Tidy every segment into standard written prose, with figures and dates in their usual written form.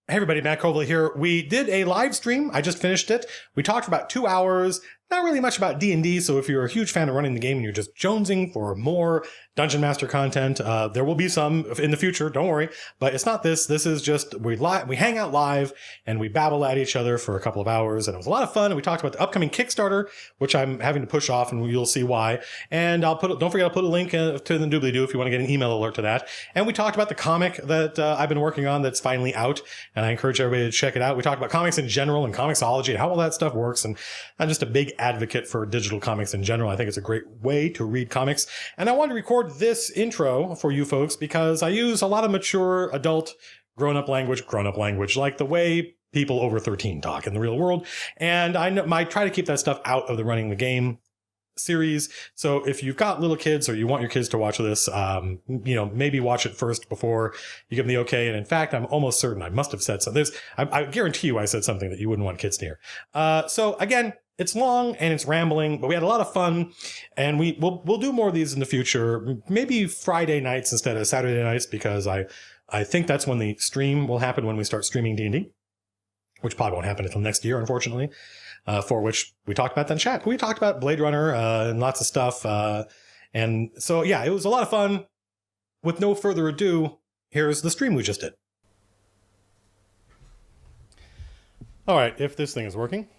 Hey everybody, Matt Cobley here. We did a live stream. I just finished it. We talked for about 2 hours. Not really much about D&D, so if you're a huge fan of running the game and you're just jonesing for more Dungeon Master content, there will be some in the future, don't worry. But it's not this. This is just, we hang out live and we babble at each other for a couple of hours, and it was a lot of fun. And we talked about the upcoming Kickstarter, which I'm having to push off, and you'll see why. And don't forget, I'll put a link to the doobly-doo if you want to get an email alert to that. And we talked about the comic that I've been working on that's finally out, and I encourage everybody to check it out. We talked about comics in general and Comixology and how all that stuff works, and I'm just a big advocate for digital comics in general. I think it's a great way to read comics. And I wanted to record this intro for you folks because I use a lot of mature, adult, grown-up language, like the way people over 13 talk in the real world. And I try to keep that stuff out of the Running the Game series. So if you've got little kids or you want your kids to watch this, maybe watch it first before you give them the okay. And in fact, I'm almost certain I must have said something. I guarantee you I said something that you wouldn't want kids to hear. So again, it's long and it's rambling, but we had a lot of fun, and we'll do more of these in the future. Maybe Friday nights instead of Saturday nights, because I think that's when the stream will happen, when we start streaming D&D, which probably won't happen until next year, unfortunately. For which we talked about that in chat. We talked about Blade Runner and lots of stuff. And so, yeah, it was a lot of fun. With no further ado, here's the stream we just did. All right, if this thing is working,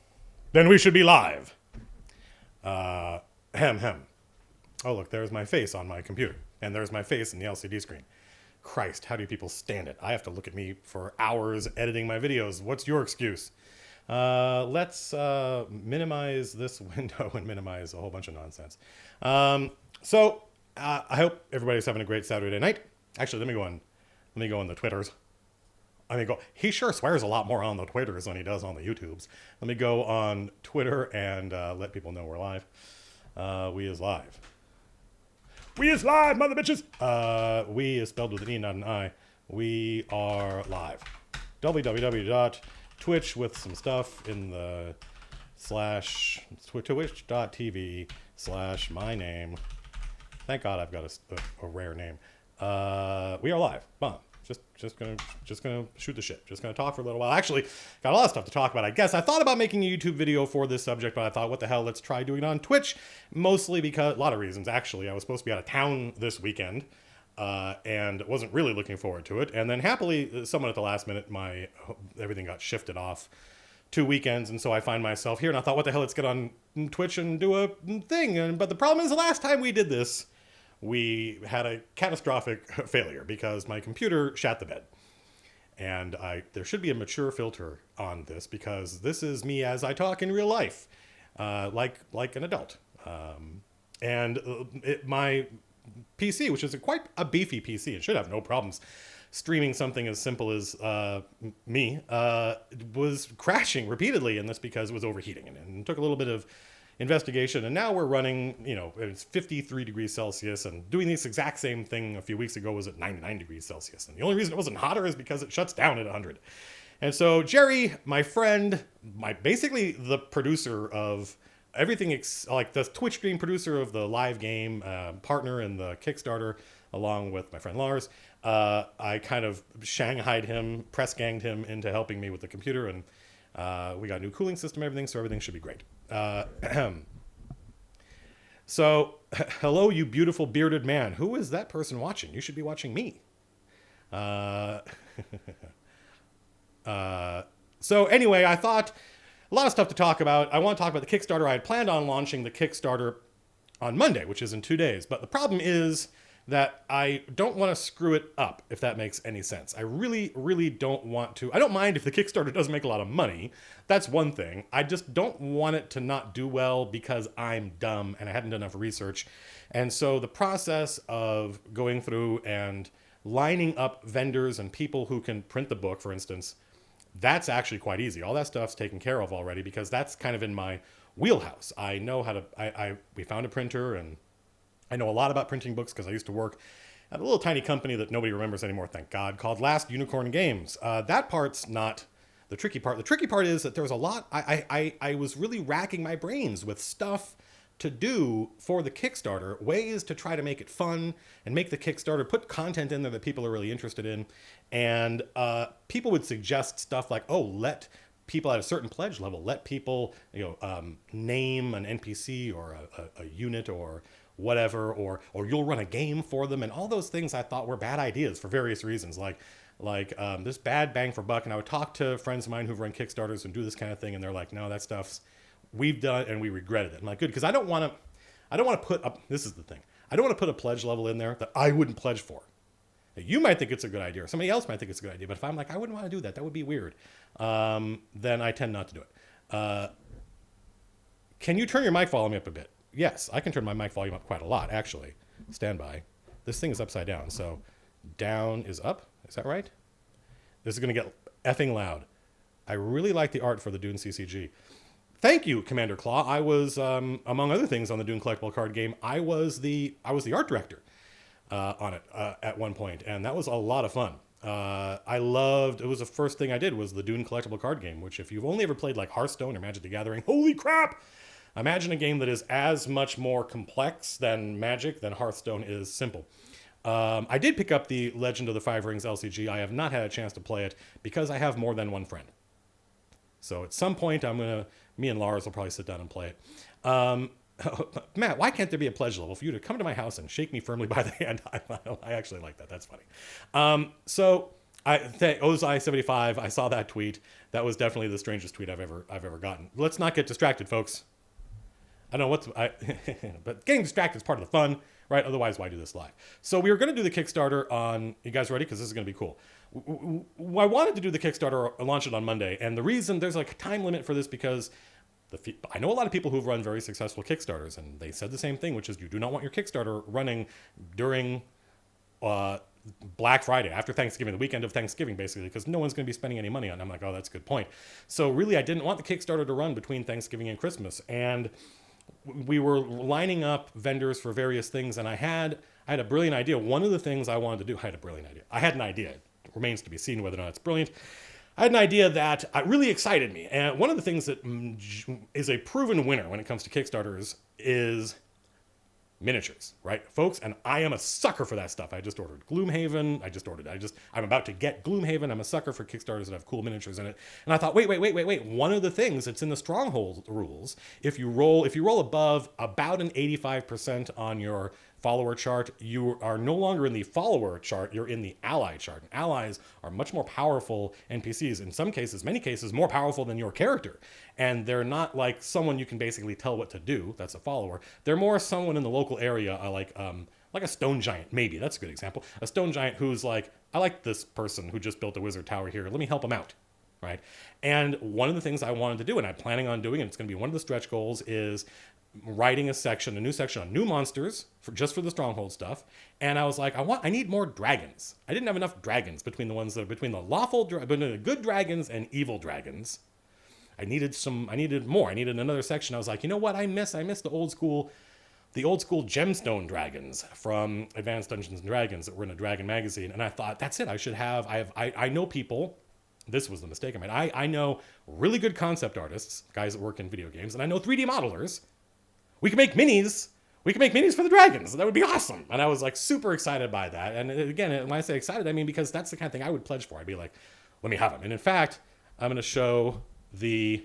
then we should be live. Hem. Oh, look, there's my face on my computer. And there's my face in the LCD screen. Christ, how do people stand it? I have to look at me for hours editing my videos. What's your excuse? Let's minimize this window and minimize a whole bunch of nonsense. So I hope everybody's having a great Saturday night. Actually, let me go on the Twitters. He sure swears a lot more on the Twitters than he does on the YouTubes. Let me go on Twitter and let people know we're live. We is live. We is live, mother bitches! We is spelled with an E, not an I. We are live. www.twitch with some stuff in the twitch.tv/my name. Thank God I've got a rare name. We are live. Bomb. Just gonna shoot the shit. Just gonna talk for a little while. Actually, got a lot of stuff to talk about, I guess. I thought about making a YouTube video for this subject, but I thought, what the hell, let's try doing it on Twitch. Mostly because, a lot of reasons, actually. I was supposed to be out of town this weekend, and wasn't really looking forward to it. And then happily, someone at the last minute, everything got shifted off 2 weekends, and so I find myself here, and I thought, what the hell, let's get on Twitch and do a thing. But the problem is, the last time we did this, we had a catastrophic failure because my computer shat the bed. And there should be a mature filter on this, because this is me as I talk in real life, like an adult. My PC, which is quite a beefy PC, and should have no problems streaming something as simple as me, was crashing repeatedly, and that's because it was overheating, and it took a little bit of investigation, and now we're running, it's 53 degrees Celsius, and doing this exact same thing a few weeks ago was at 99 degrees Celsius, and the only reason it wasn't hotter is because it shuts down at 100. And so Jerry, my friend, basically the producer of everything, like the Twitch stream producer of the live game, partner in the Kickstarter, along with my friend Lars, I kind of shanghaied him, press ganged him into helping me with the computer, and we got a new cooling system, everything, so everything should be great. So, hello, you beautiful bearded man. Who is that person watching? You should be watching me. So anyway, I thought a lot of stuff to talk about. I want to talk about the Kickstarter. I had planned on launching the Kickstarter on Monday, which is in 2 days. But the problem is that I don't want to screw it up, if that makes any sense. I really, really don't want to. I don't mind if the Kickstarter doesn't make a lot of money. That's one thing. I just don't want it to not do well because I'm dumb and I hadn't done enough research. And so the process of going through and lining up vendors and people who can print the book, for instance, that's actually quite easy. All that stuff's taken care of already, because that's kind of in my wheelhouse. I know how to, we found a printer, and I know a lot about printing books because I used to work at a little tiny company that nobody remembers anymore, thank God, called Last Unicorn Games. That part's not the tricky part. The tricky part is that there's a lot. I was really racking my brains with stuff to do for the Kickstarter, ways to try to make it fun and make the Kickstarter, put content in there that people are really interested in. And people would suggest stuff like, oh, let people at a certain pledge level, let people, name an NPC or a unit or whatever, or you'll run a game for them. And all those things I thought were bad ideas for various reasons, like this bad bang for buck. And I would talk to friends of mine who've run Kickstarters and do this kind of thing, and they're like, no, that stuff's, we've done it and we regretted it. I'm like, good, because I don't want to put up, this is the thing, I don't want to put a pledge level in there that I wouldn't pledge for. You might think it's a good idea, or somebody else might think it's a good idea, but if I'm like, I wouldn't want to do that, that would be weird, then I tend not to do it. Can you turn your mic volume up a bit? Yes, I can turn my mic volume up quite a lot, actually. Stand by. This thing is upside down, so down is up. Is that right? This is going to get effing loud. I really like the art for the Dune CCG. Thank you, Commander Claw. I was, among other things on the Dune collectible card game, I was the art director on it at one point, and that was a lot of fun. I loved, it was the first thing I did was the Dune collectible card game, which if you've only ever played like Hearthstone or Magic the Gathering, holy crap! Imagine a game that is as much more complex than Magic than Hearthstone is simple. I did pick up the Legend of the Five Rings LCG. I have not had a chance to play it because I have more than one friend. So at some point, me and Lars will probably sit down and play it. Matt, why can't there be a pledge level for you to come to my house and shake me firmly by the hand? I actually like that. That's funny. So Ozai75, I saw that tweet. That was definitely the strangest tweet I've ever gotten. Let's not get distracted, folks. I don't know but getting distracted is part of the fun, right? Otherwise, why do this live? So we were going to do the Kickstarter on, you guys ready? Because this is going to be cool. I wanted to do the Kickstarter, launch it on Monday. And the reason there's like a time limit for this because I know a lot of people who've run very successful Kickstarters, and they said the same thing, which is you do not want your Kickstarter running during Black Friday, after Thanksgiving, the weekend of Thanksgiving, basically, because no one's going to be spending any money on it. I'm like, oh, that's a good point. So really, I didn't want the Kickstarter to run between Thanksgiving and Christmas. And we were lining up vendors for various things, and I had a brilliant idea. One of the things I wanted to do, I had an idea. It remains to be seen whether or not it's brilliant. I had an idea that really excited me. And one of the things that is a proven winner when it comes to Kickstarters is miniatures, right, folks? And I am a sucker for that stuff. I just ordered Gloomhaven. I'm about to get Gloomhaven. I'm a sucker for Kickstarters that have cool miniatures in it. And I thought, wait. One of the things that's in the Stronghold rules, if you roll above about an 85% on your follower chart, you are no longer in the follower chart, you're in the ally chart. And allies are much more powerful NPCs, in some cases, many cases, more powerful than your character. And they're not like someone you can basically tell what to do, that's a follower. They're more someone in the local area, like a stone giant, maybe, that's a good example. A stone giant who's like, I like this person who just built a wizard tower here, let me help him out, right? And one of the things I wanted to do, and I'm planning on doing, and it's gonna be one of the stretch goals, is writing a new section on new monsters just for the Stronghold stuff. And I was like, I need more dragons. I didn't have enough dragons between the good dragons and evil dragons. I needed more. I needed another section. I was like, you know what I miss the old school gemstone dragons from Advanced Dungeons and Dragons that were in a Dragon magazine. And I thought, that's it. I know people. This was the mistake I made. I know really good concept artists, guys that work in video games, and I know 3D modelers. We can make minis. We can make minis for the dragons. That would be awesome. And I was like super excited by that. And again, when I say excited, I mean because that's the kind of thing I would pledge for. I'd be like, let me have them. And in fact, I'm going to show the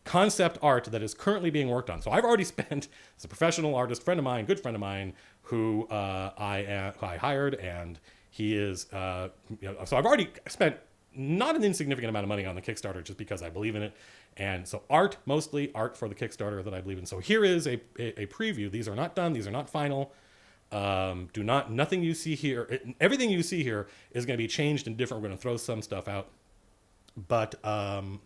concept art that is currently being worked on. So I've already spent, as a professional artist, good friend of mine, who I hired, and he is, so I've already spent not an insignificant amount of money on the Kickstarter just because I believe in it. And so mostly art for the Kickstarter that I believe in. So here is a preview. These are not done. These are not final. Nothing you see here, everything you see here is going to be changed and different. We're going to throw some stuff out. But I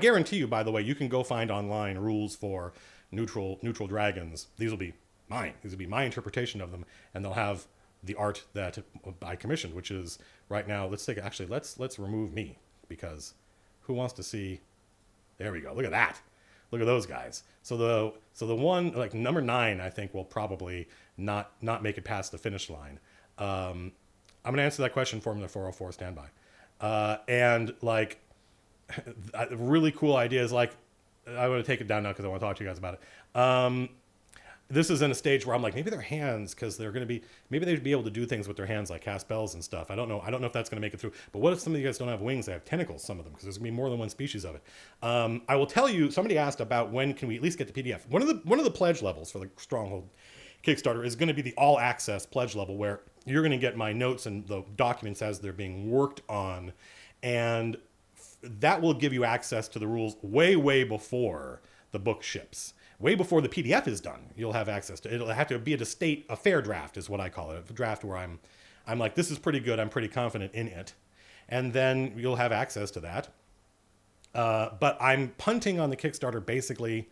guarantee you, by the way, you can go find online rules for neutral dragons. These will be mine. These will be my interpretation of them. And they'll have the art that I commissioned, which is right now, let's remove me, because who wants to see, there we go, look at that. Look at those guys. So the one, like number 9, I think will probably not make it past the finish line. I'm going to answer that question for Formula 404 standby. And like, a really cool idea is like, I want to take it down now because I want to talk to you guys about it. This is in a stage where I'm like, maybe their hands, because they're going to be, maybe they'd be able to do things with their hands like cast spells and stuff. I don't know. I don't know if that's going to make it through. But what if some of you guys don't have wings? They have tentacles, some of them, because there's going to be more than one species of it. I will tell you, somebody asked about when can we at least get the PDF. One of the pledge levels for the Stronghold Kickstarter is going to be the all access pledge level, where you're going to get my notes and the documents as they're being worked on. And that will give you access to the rules way, way before the book ships. Way before the PDF is done, you'll have access to it. It'll have to be a fair draft is what I call it. A draft where I'm like, this is pretty good. I'm pretty confident in it. And then you'll have access to that. But I'm punting on the Kickstarter basically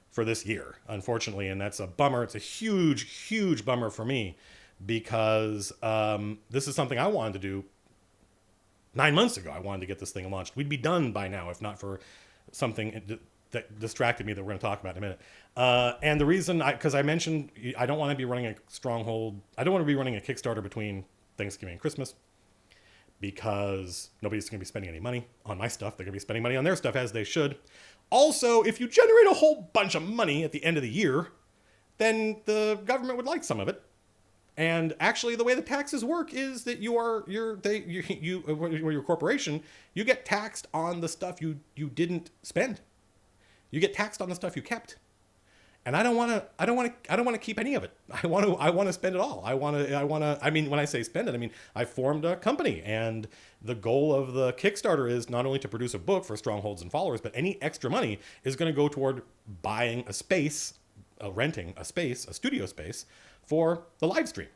for this year, unfortunately. And that's a bummer. It's a huge, huge bummer for me because this is something I wanted to do 9 months ago. I wanted to get this thing launched. We'd be done by now, if not for something that distracted me that we're going to talk about in a minute. And the reason, because I mentioned, I don't want to be running a Stronghold. I don't want to be running a Kickstarter between Thanksgiving and Christmas because nobody's going to be spending any money on my stuff. They're going to be spending money on their stuff as they should. Also, if you generate a whole bunch of money at the end of the year, then the government would like some of it. And actually, the way the taxes work is that you're your corporation, you get taxed on the stuff you didn't spend. You get taxed on the stuff you kept, and I don't want to keep any of it. I want to spend it all. I mean, when I say spend it, I mean I formed a company, and the goal of the Kickstarter is not only to produce a book for Strongholds and followers, but any extra money is going to go toward buying a space, renting a space, a studio space for the live stream.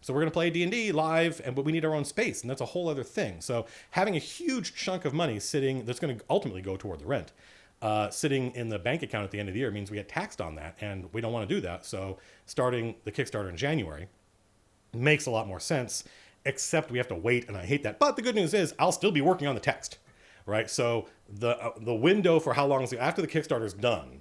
So we're going to play D&D live, but we need our own space, and that's a whole other thing. So having a huge chunk of money sitting that's going to ultimately go toward the rent. Sitting in the bank account at the end of the year means we get taxed on that, and we don't want to do that. So starting the Kickstarter in January makes a lot more sense, except we have to wait, and I hate that. But the good news is I'll still be working on the text, right? So the window for how long is after the Kickstarter is done,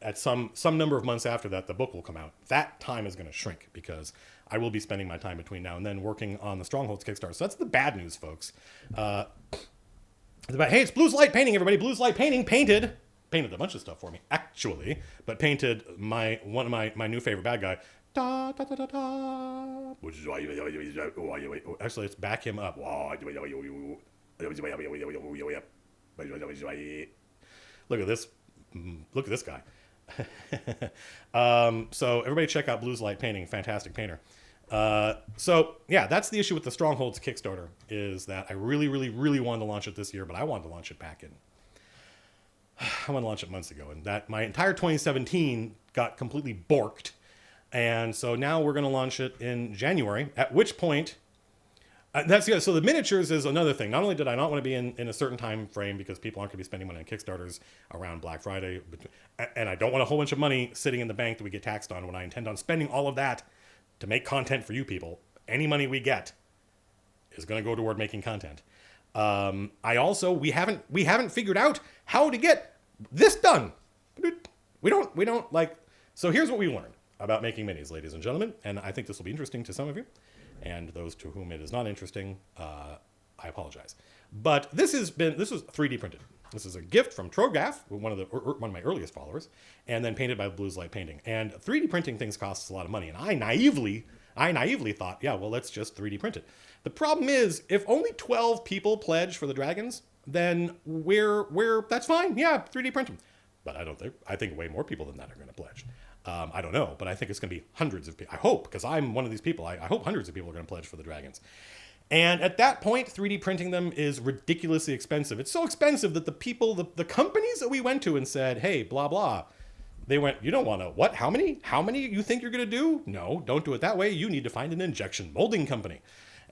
at some number of months after that, the book will come out. That time is going to shrink because I will be spending my time between now and then working on the Strongholds Kickstarter. So that's the bad news, folks. Hey, it's Blues Light Painting, everybody. Blues Light Painting painted a bunch of stuff for me, actually, but painted one of my new favorite bad guy. Da, da, da, da, da, which is actually, let's back him up. Look at this. Look at this guy. So everybody check out Blues Light Painting. Fantastic painter. So yeah, that's the issue with the Strongholds Kickstarter, is that I really, really, really wanted to launch it this year, but I wanted to launch it I wanted to launch it months ago, and that my entire 2017 got completely borked. And so now we're going to launch it in January, at which point so the miniatures is another thing. Not only did I not want to be in a certain time frame because people aren't going to be spending money on Kickstarters around Black Friday, and I don't want a whole bunch of money sitting in the bank that we get taxed on when I intend on spending all of that to make content for you people. Any money we get is going to go toward making content. We haven't figured out how to get this done. We don't like. So here's what we learned about making minis, ladies and gentlemen, and I think this will be interesting to some of you, and those to whom it is not interesting, I apologize. But this was 3D printed. This is a gift from Trograph, one of my earliest followers, and then painted by Blues Light Painting. And 3D printing things costs a lot of money, and I naively thought, yeah, well, let's just 3D print it. The problem is, if only 12 people pledge for the dragons, then that's fine. Yeah, 3D print them. But I think way more people than that are going to pledge. I don't know, but I think it's going to be hundreds of people. I hope, because I'm one of these people. I hope hundreds of people are going to pledge for the dragons. And at that point, 3D printing them is ridiculously expensive. It's so expensive that the people, the companies that we went to and said, hey, blah, blah, they went, you don't want to, what? How many you think you're going to do? No, don't do it that way. You need to find an injection molding company.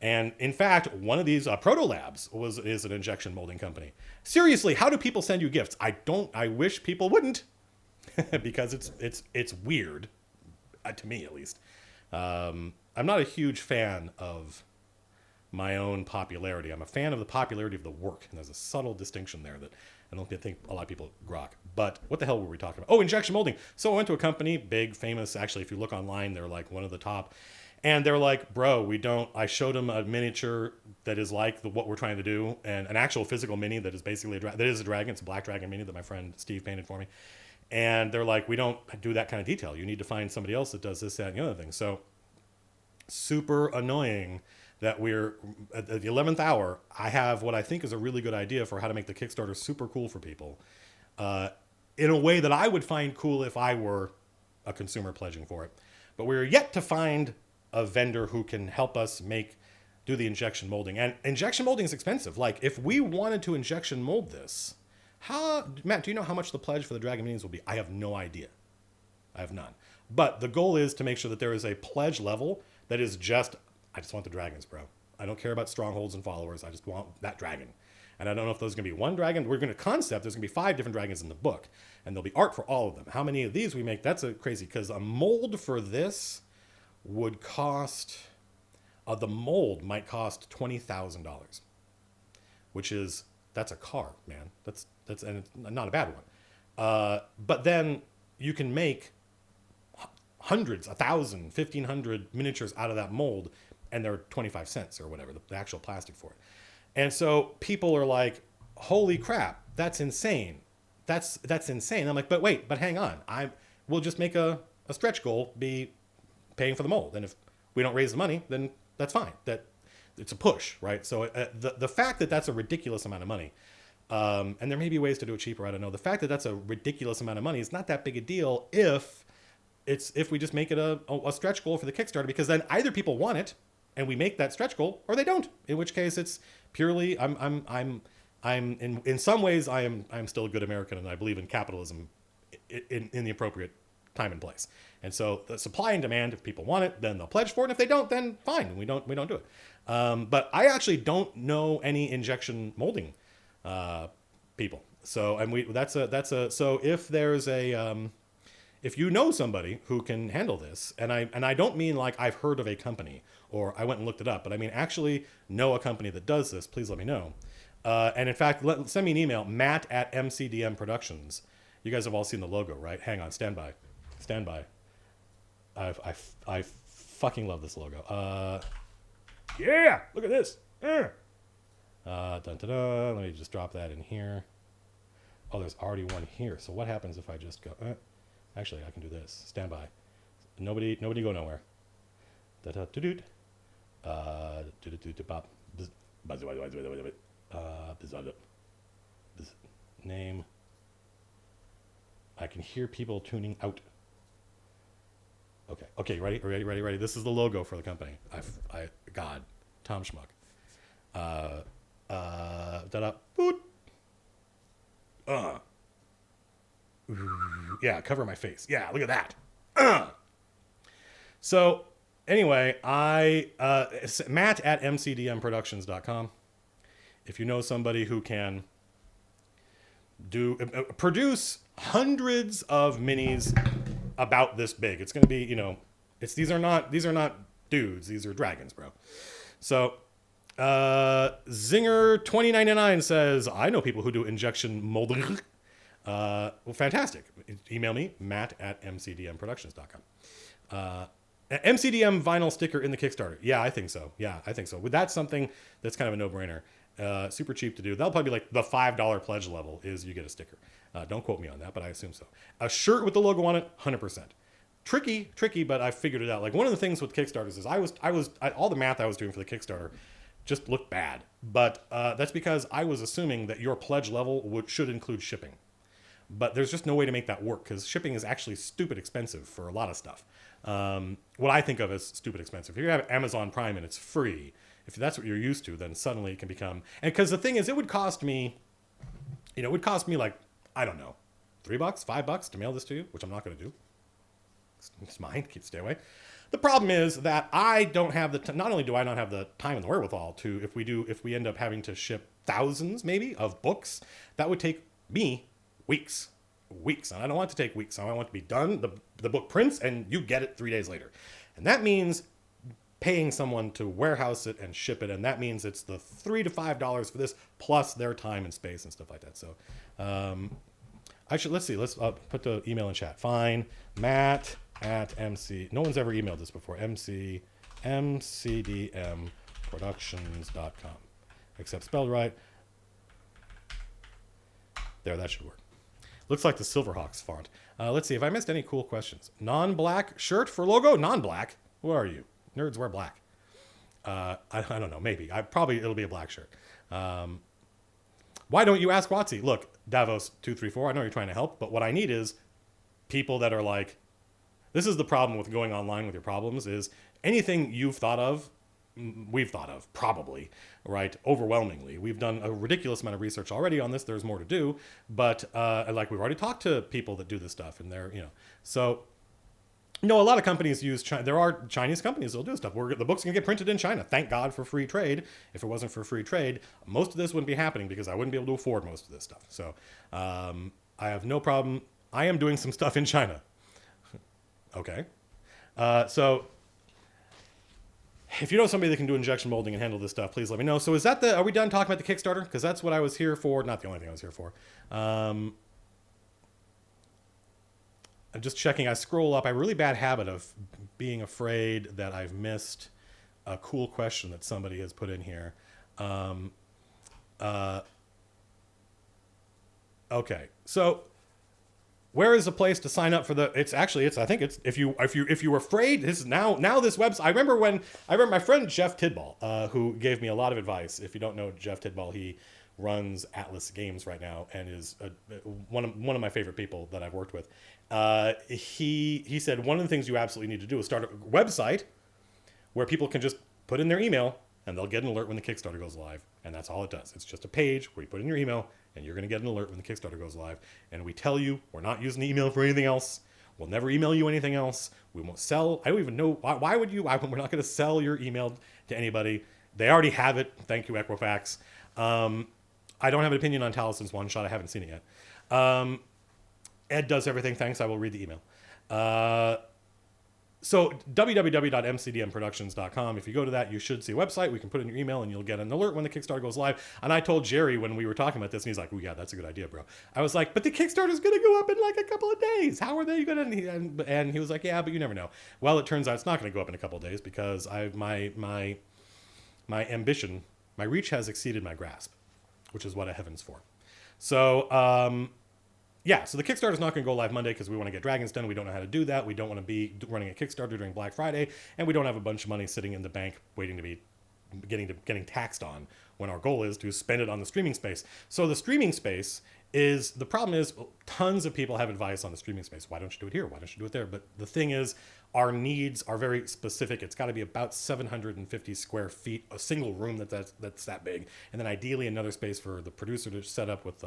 And in fact, one of these Proto Labs is an injection molding company. Seriously, how do people send you gifts? I wish people wouldn't, because it's weird, to me at least. I'm not a huge fan of my own popularity. I'm a fan of the popularity of the work, and there's a subtle distinction there that I don't think a lot of people grok. But what the hell were we talking about? Oh, injection molding. So I went to a company, big, famous. Actually, if you look online, they're like one of the top. And they're like, bro, we don't. I showed them a miniature that is like what we're trying to do, and an actual physical mini that is basically that is a dragon. It's a black dragon mini that my friend Steve painted for me. And they're like, we don't do that kind of detail. You need to find somebody else that does this, that, and the other thing. So super annoying that we're at the 11th hour. I have what I think is a really good idea for how to make the Kickstarter super cool for people, in a way that I would find cool if I were a consumer pledging for it. But we're yet to find a vendor who can help us do the injection molding. And injection molding is expensive. Like, if we wanted to injection mold this, Matt, do you know how much the pledge for the Dragon Minis will be? I have no idea. I have none. But the goal is to make sure that there is a pledge level that is I just want the dragons, bro. I don't care about strongholds and followers. I just want that dragon. And I don't know if there's going to be one dragon. We're going to concept. There's going to be 5 different dragons in the book. And there'll be art for all of them. How many of these we make, that's crazy. Because a mold for this would cost... the mold might cost $20,000. That's a car, man. And it's not a bad one. But then you can make hundreds, 1,000, 1,500 miniatures out of that mold, and they're 25 cents or whatever, the actual plastic for it. And so people are like, holy crap, that's insane. That's insane. I'm like, but hang on. We'll just make a stretch goal be paying for the mold. And if we don't raise the money, then that's fine. It's a push, right? So the fact that that's a ridiculous amount of money, and there may be ways to do it cheaper, I don't know. The fact that that's a ridiculous amount of money is not that big a deal if we just make it a stretch goal for the Kickstarter, because then either people want it and we make that stretch goal, or they don't. In which case, it's purely I'm in some ways I'm still a good American, and I believe in capitalism in the appropriate time and place. And so the supply and demand, if people want it, then they'll pledge for it. And if they don't, then fine, we don't do it. But I actually don't know any injection molding people. So so if there's if you know somebody who can handle this, and I don't mean like I've heard of a company or I went and looked it up, but I mean actually know a company that does this, please let me know. And in fact, send me an email, Matt@MCDM Productions. You guys have all seen the logo, right? Hang on, stand by. I fucking love this logo. Yeah, look at this. Dun, dun, dun. Let me just drop that in here. Oh, there's already one here. So what happens if I just go? Actually, I can do this. Stand by. Nobody go nowhere. Name. I can hear people tuning out. Okay, ready. This is the logo for the company. God, Tom Schmuck. Boot. Yeah, cover my face. Yeah, look at that. So anyway, Matt@mcdmproductions.com. If you know somebody who can produce hundreds of minis about this big, it's going to be, these are not dudes, these are dragons, bro. So Zinger 2099 says, I know people who do injection molding. Well, fantastic. Email me, Matt@mcdmproductions.com. MCDM vinyl sticker in the Kickstarter. Yeah, I think so. That's something that's kind of a no-brainer. Super cheap to do. That'll probably be like the $5 pledge level is you get a sticker. Don't quote me on that, but I assume so. A shirt with the logo on it, 100%. Tricky, but I figured it out. Like, one of the things with Kickstarters is all the math I was doing for the Kickstarter just looked bad. But that's because I was assuming that your pledge level should include shipping. But there's just no way to make that work, because shipping is actually stupid expensive for a lot of stuff. What I think of as stupid expensive. If you have Amazon Prime and it's free, if that's what you're used to, then suddenly it can become... And because the thing is, it would cost me like, I don't know, $3, $5 to mail this to you, which I'm not going to do. It's mine. Stay away. The problem is that I don't have not only do I not have the time and the wherewithal to, if we end up having to ship thousands maybe of books, that would take me weeks. And I don't want it to take weeks. I want it to be done. The book prints and you get it 3 days later. And that means paying someone to warehouse it and ship it. And that means it's the $3 to $5 for this, plus their time and space and stuff like that. So let's put the email in chat. Fine. Matt@MC. No one's ever emailed this before. MCDM mcdmproductions.com. Except spelled right. There, that should work. Looks like the Silverhawks font. Let's see if I missed any cool questions. Non-black shirt for logo? Non-black? What are you? Nerds wear black. I don't know. Maybe. It'll be a black shirt. Why don't you ask WotC? Look, Davos234, I know you're trying to help, but what I need is people that are like, this is the problem with going online with your problems, is anything you've thought of, we've thought of, probably, right? Overwhelmingly. We've done a ridiculous amount of research already on this. There's more to do, but like we've already talked to people that do this stuff, and they're, so no, a lot of companies use China. There are Chinese companies that'll do stuff. The book's gonna get printed in China. Thank God for free trade. If it wasn't for free trade, most of this wouldn't be happening because I wouldn't be able to afford most of this stuff. So I have no problem. I am doing some stuff in China. Okay. So if you know somebody that can do injection molding and handle this stuff, please let me know. So are we done talking about the Kickstarter? Because that's what I was here for. Not the only thing I was here for. I'm just checking. I scroll up. I have a really bad habit of being afraid that I've missed a cool question that somebody has put in here. Okay. So where is the place to sign up for the, I think it's, if you're afraid, this is now this website. I remember my friend Jeff Tidball, who gave me a lot of advice. If you don't know Jeff Tidball, he runs Atlas Games right now and is one of my favorite people that I've worked with. He said one of the things you absolutely need to do is start a website where people can just put in their email and they'll get an alert when the Kickstarter goes live. And that's all it does. It's just a page where you put in your email and you're going to get an alert when the Kickstarter goes live. And we tell you we're not using the email for anything else. We'll never email you anything else. We won't sell. I don't even know. Why would you? We're not going to sell your email to anybody. They already have it. Thank you, Equifax. I don't have an opinion on Talison's one shot. I haven't seen it yet. Ed does everything. Thanks. I will read the email. So www.mcdmproductions.com. If you go to that, you should see a website. We can put in your email and you'll get an alert when the Kickstarter goes live. And I told Jerry when we were talking about this, and he's like, "Oh yeah, that's a good idea, bro." I was like, "But the Kickstarter's going to go up in like a couple of days. How are they going to?" And he was like, "Yeah, but you never know." Well, it turns out it's not going to go up in a couple of days because my ambition, my reach has exceeded my grasp, which is what a heaven's for. So, so the Kickstarter is not going to go live Monday because we want to get Dragons done. We don't know how to do that. We don't want to be running a Kickstarter during Black Friday, and we don't have a bunch of money sitting in the bank waiting to be getting taxed on when our goal is to spend it on the streaming space. So the streaming space is, the problem is tons of people have advice on the streaming space. Why don't you do it here? Why don't you do it there? But the thing is, our needs are very specific. It's got to be about 750 square feet, a single room that's that big, and then ideally another space for the producer to set up with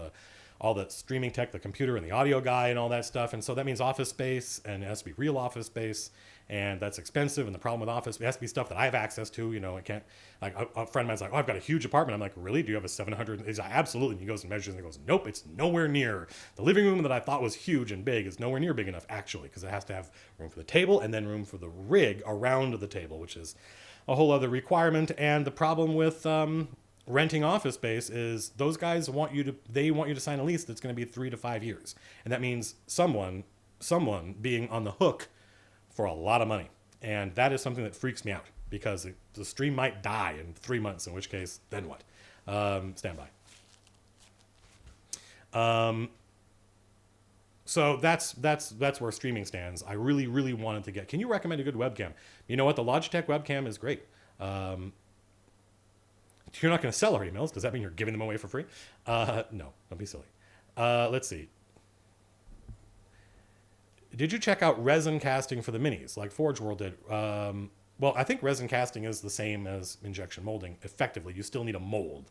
all the streaming tech, the computer and the audio guy and all that stuff. And so that means office space, and it has to be real office space, and that's expensive. And the problem with office, it has to be stuff that I have access to. I can't, like a friend of mine's like, "Oh, I've got a huge apartment." I'm like, "Really? Do you have a 700?" He's like, "Absolutely." And he goes and measures and he goes, "Nope, it's nowhere near. The living room that I thought was huge and big is nowhere near big enough actually, because it has to have room for the table and then room for the rig around the table, which is a whole other requirement." And the problem with, renting office space is those guys want you to sign a lease that's going to be 3 to 5 years. And that means someone being on the hook for a lot of money. And that is something that freaks me out because the stream might die in 3 months, in which case, then what? Stand by. So that's where streaming stands. I really, really wanted to get, can you recommend a good webcam? You know what? The Logitech webcam is great. You're not going to sell our emails. Does that mean you're giving them away for free? No, don't be silly. Let's see. Did you check out resin casting for the minis like Forge World did? Well, I think resin casting is the same as injection molding. Effectively, you still need a mold,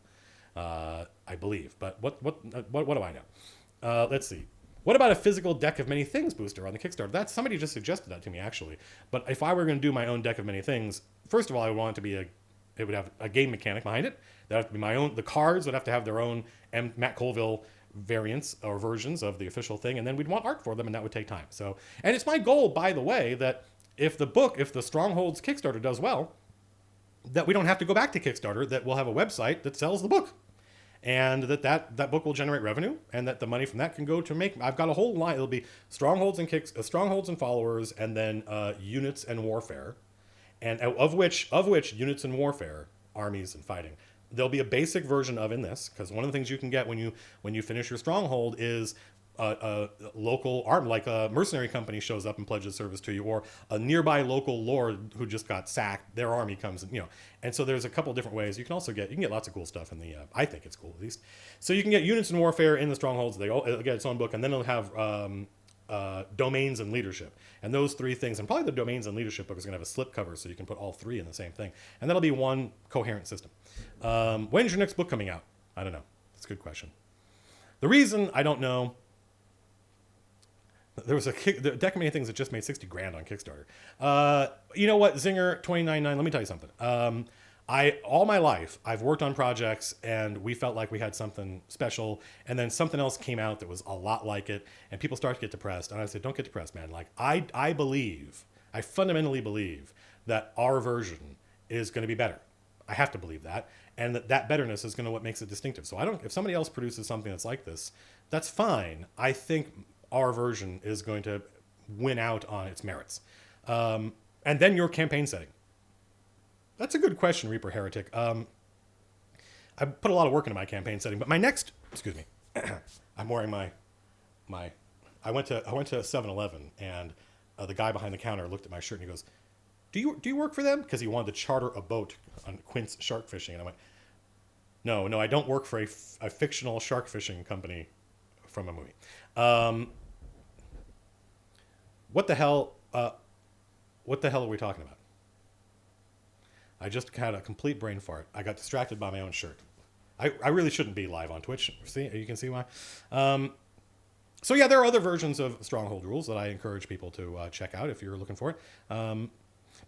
I believe. But what do I know? Let's see. What about a physical deck of many things booster on the Kickstarter? Somebody just suggested that to me actually. But if I were going to do my own deck of many things, first of all, I would want it to be it would have a game mechanic behind it. That would have to be my own. The cards would have to have their own Matt Colville variants or versions of the official thing, and then we'd want art for them, and that would take time. So, and it's my goal, by the way, that if the Strongholds Kickstarter does well, that we don't have to go back to Kickstarter, that we'll have a website that sells the book, and that book will generate revenue, and that the money from that can go to make. I've got a whole line. It'll be Strongholds and Strongholds and followers, and then units and warfare. and of which units in warfare, armies and fighting. There'll be a basic version of in this, because one of the things you can get when you finish your stronghold is a local arm, like a mercenary company shows up and pledges service to you, or a nearby local lord who just got sacked, their army comes and and so there's a couple different ways you can get lots of cool stuff in the I think it's cool at least. So you can get units in warfare in the strongholds. They'll get its own book, and then it'll have domains and leadership, and those three things, and probably the domains and leadership book is going to have a slip cover so you can put all three in the same thing, and that'll be one coherent system. When's your next book coming out? I don't know. It's a good question. The reason I don't know, there was the deck of many things that just made $60,000 on Kickstarter. You know what, Zinger 299. Let me tell you something. All my life I've worked on projects and we felt like we had something special, and then something else came out that was a lot like it, and people start to get depressed. And I said, don't get depressed, man. Like I fundamentally believe that our version is going to be better. I have to believe that, and that betterness is going to what makes it distinctive. So if somebody else produces something that's like this, that's fine. I think our version is going to win out on its merits. And then your campaign setting. That's a good question, Reaper Heretic. I put a lot of work into my campaign setting, but my next, excuse me, I'm wearing my. I went to 7-Eleven, and the guy behind the counter looked at my shirt and he goes, "Do you work for them?" Because he wanted to charter a boat on Quint's shark fishing, and I went, "No, I don't work for a fictional shark fishing company from a movie." What the hell are we talking about? I just had a complete brain fart. I got distracted by my own shirt. I really shouldn't be live on Twitch. See, you can see why. So yeah, there are other versions of Stronghold rules that I encourage people to check out if you're looking for it.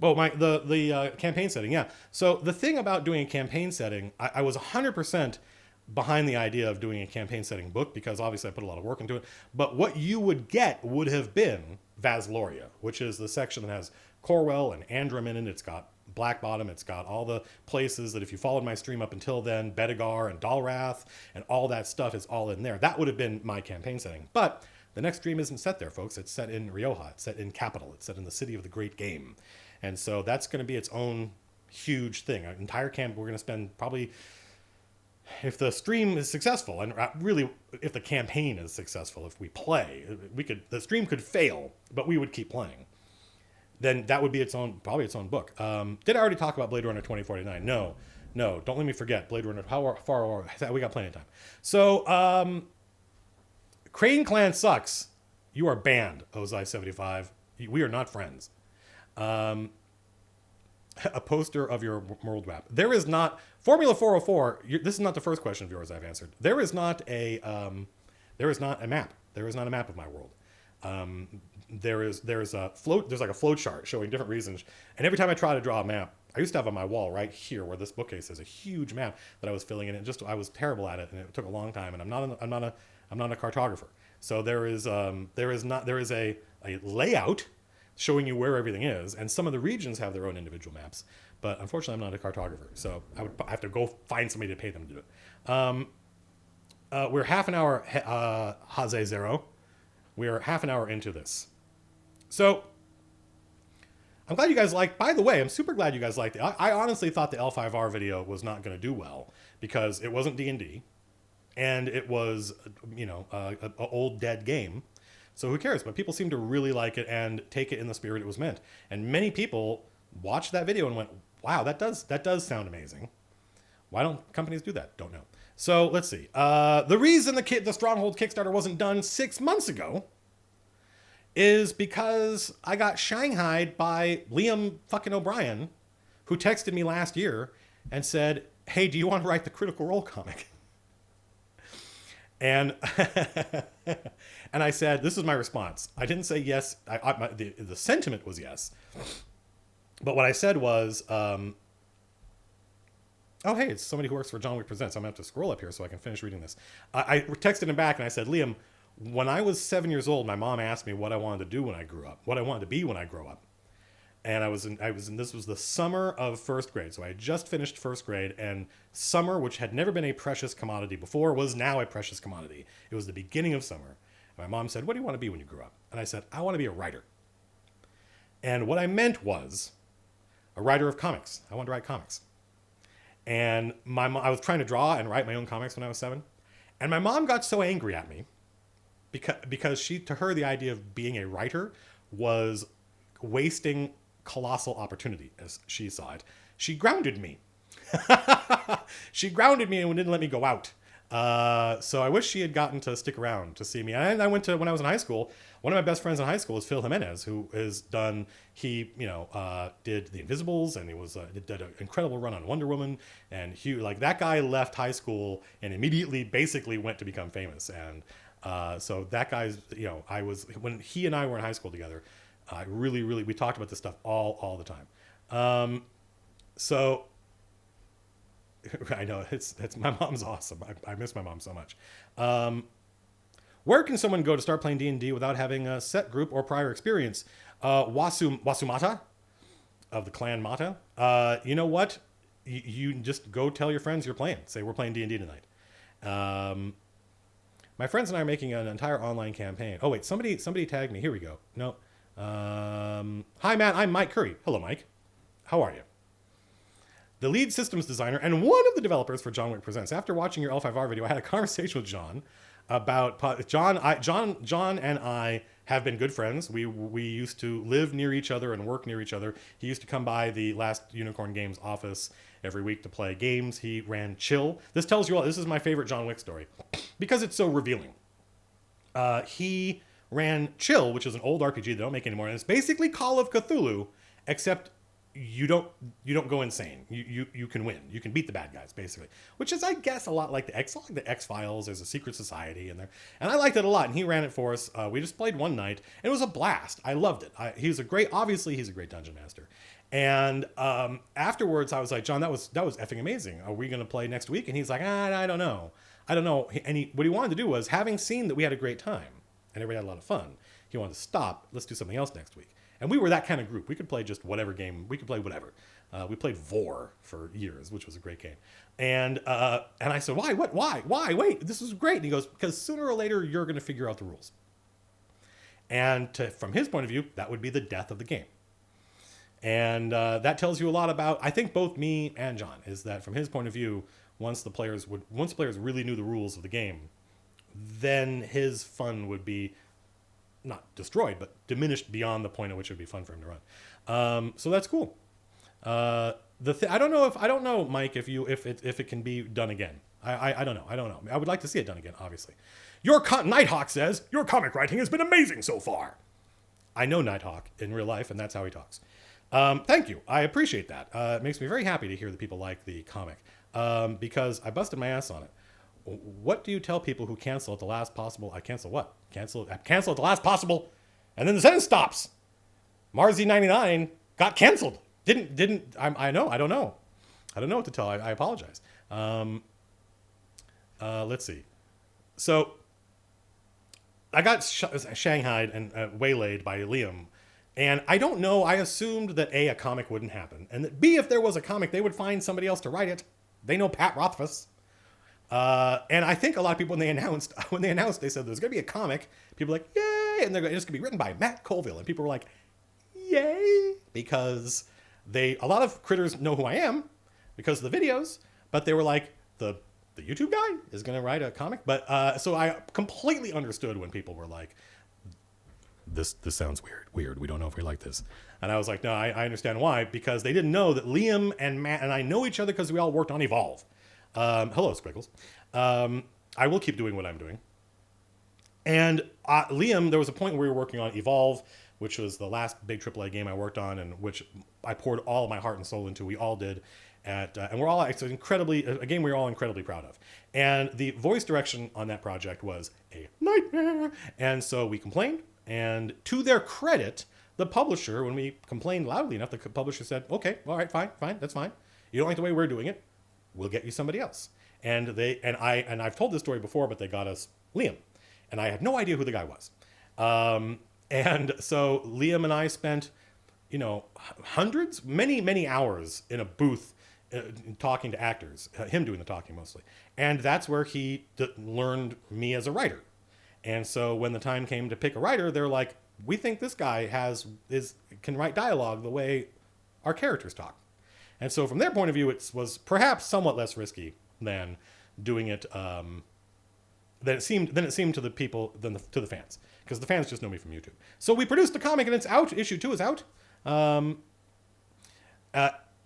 The campaign setting, yeah. So the thing about doing a campaign setting, I was 100% behind the idea of doing a campaign setting book, because obviously I put a lot of work into it. But what you would get would have been Vasloria, which is the section that has Corwell and Andrum in it. It's got Black Bottom. It's got all the places that if you followed my stream up until then, Bedegar and Dalrath and all that stuff is all in there. That would have been my campaign setting. But the next stream isn't set there, folks. It's set in Rioja. It's set in Capital. It's set in the city of the great game. And so that's going to be its own huge thing. An entire camp, we're going to spend probably, if the stream is successful, and really if the campaign is successful, if we play, the stream could fail, but we would keep playing. Then that would be probably its own book. Did I already talk about Blade Runner 2049? No, don't let me forget Blade Runner. How far? We got plenty of time. So, Crane Clan sucks. You are banned, Ozai75. We are not friends. A poster of your world map. There is not Formula 404. This is not the first question of yours I've answered. There is not a map. There is not a map of my world. There's a float. There's like a flow chart showing different reasons. And every time I try to draw a map, I used to have on my wall right here where this bookcase is a huge map that I was filling in. And I was terrible at it, and it took a long time. And I'm not a cartographer. So there is a layout showing you where everything is, and some of the regions have their own individual maps. But unfortunately, I'm not a cartographer, so I have to go find somebody to pay them to do it. We're half an hour, Haze Zero. We're half an hour into this. So I'm glad you guys liked, by the way, I'm super glad you guys liked it. I honestly thought the L5R video was not going to do well because it wasn't D&D and it was, an old dead game. So who cares? But people seem to really like it and take it in the spirit it was meant. And many people watched that video and went, wow, that does sound amazing. Why don't companies do that? Don't know. So let's see. The reason the Stronghold Kickstarter wasn't done 6 months ago is because I got shanghaied by Liam fucking O'Brien, who texted me last year and said, hey, do you want to write the Critical Role comic? And and I said, this is my response. I didn't say yes. The sentiment was yes. But what I said was, oh, hey, it's somebody who works for John Wick Presents. I'm going to have to scroll up here so I can finish reading this. I texted him back and I said, Liam, when I was 7 years old, my mom asked me what I wanted to do when I grew up, what I wanted to be when I grow up. And this was the summer of first grade. So I had just finished first grade, and summer, which had never been a precious commodity before, was now a precious commodity. It was the beginning of summer. And my mom said, what do you want to be when you grow up? And I said, I want to be a writer. And what I meant was a writer of comics. I wanted to write comics. And I was trying to draw and write my own comics when I was 7. And my mom got so angry at me because to her, the idea of being a writer was wasting colossal opportunity, as she saw it. She grounded me. She grounded me and didn't let me go out. So I wish she had gotten to stick around to see me. And when I was in high school, one of my best friends in high school is Phil Jimenez, who did The Invisibles, and he did an incredible run on Wonder Woman. And that guy left high school and immediately basically went to become famous. And so that guy's, when he and I were in high school together, we talked about this stuff all the time. So I know it's my mom's awesome. I miss my mom so much. Where can someone go to start playing D&D without having a set group or prior experience? Wasumata of the clan Mata. You know what? You just go tell your friends you're playing. Say we're playing D&D tonight. My friends and I are making an entire online campaign. Oh wait, somebody tagged me. Here we go. No. Hi Matt, I'm Mike Curry. Hello Mike. How are you? The lead systems designer and one of the developers for John Wick Presents. After watching your L5R video, I had a conversation with John about John and I have been good friends. We used to live near each other and work near each other. He used to come by the Last Unicorn Games office every week to play games. He ran Chill. This tells you all, this is my favorite John Wick story because it's so revealing. He ran Chill, which is an old RPG they don't make anymore, and it's basically Call of Cthulhu, except you don't go insane. You can win. You can beat the bad guys, basically. Which is, I guess, a lot like the X-Files. There's a secret society in there. And I liked it a lot, and he ran it for us. We just played one night, and it was a blast. I loved it. He's a great dungeon master. And afterwards, I was like, John, that was effing amazing. Are we going to play next week? And he's like, I don't know. And what he wanted to do was, having seen that we had a great time, and everybody had a lot of fun, he wanted to stop. Let's do something else next week. And we were that kind of group. We could play just whatever game. We could play whatever. We played Vor for years, which was a great game. And I said, why? What? Why? Wait, this was great. And he goes, because sooner or later, you're going to figure out the rules. And from his point of view, that would be the death of the game. And that tells you a lot about, I think, both me and John, is that from his point of view, once the players really knew the rules of the game, then his fun would be not destroyed, but diminished beyond the point at which it would be fun for him to run. So that's cool. I don't know, Mike, if it can be done again. I don't know. I would like to see it done again, obviously. Nighthawk says, your comic writing has been amazing so far. I know Nighthawk in real life, and that's how he talks. Thank you. I appreciate that. It makes me very happy to hear that people like the comic, because I busted my ass on it. What do you tell people who cancel at the last possible? I cancel what? Cancel at the last possible, and then the sentence stops. Marzi99 got canceled. Didn't. I know. I don't know. I don't know what to tell. I apologize. Let's see. So I got shanghaied and waylaid by Liam, and I don't know. I assumed that A, comic wouldn't happen, and that B, if there was a comic, they would find somebody else to write it. They know Pat Rothfuss. And I think a lot of people, when they announced, they said there's going to be a comic, people were like, yay! And it's going to be written by Matt Colville. And people were like, yay! Because a lot of critters know who I am because of the videos, but they were like, the YouTube guy is going to write a comic. But, so I completely understood when people were like, this sounds weird. We don't know if we like this. And I was like, no, I understand why, because they didn't know that Liam and Matt and I know each other because we all worked on Evolve. Hello, Squiggles. I will keep doing what I'm doing. And Liam, there was a point where we were working on Evolve, which was the last big AAA game I worked on, and which I poured all of my heart and soul into. We all did. And it's a game we're all incredibly proud of. And the voice direction on that project was a nightmare. And so we complained. And to their credit, the publisher, when we complained loudly enough, the publisher said, okay, all right, fine, that's fine. You don't like the way we're doing it. We'll get you somebody else. And I've told this story before, but they got us Liam. And I had no idea who the guy was. And so Liam and I spent, hundreds, many hours in a booth talking to actors, him doing the talking mostly. And that's where he learned me as a writer. And so when the time came to pick a writer, they're like, we think this guy can write dialogue the way our characters talk. And so from their point of view, it was perhaps somewhat less risky than doing it, than it seemed to the people, to the fans. Because the fans just know me from YouTube. So we produced the comic and it's out. Issue 2 is out.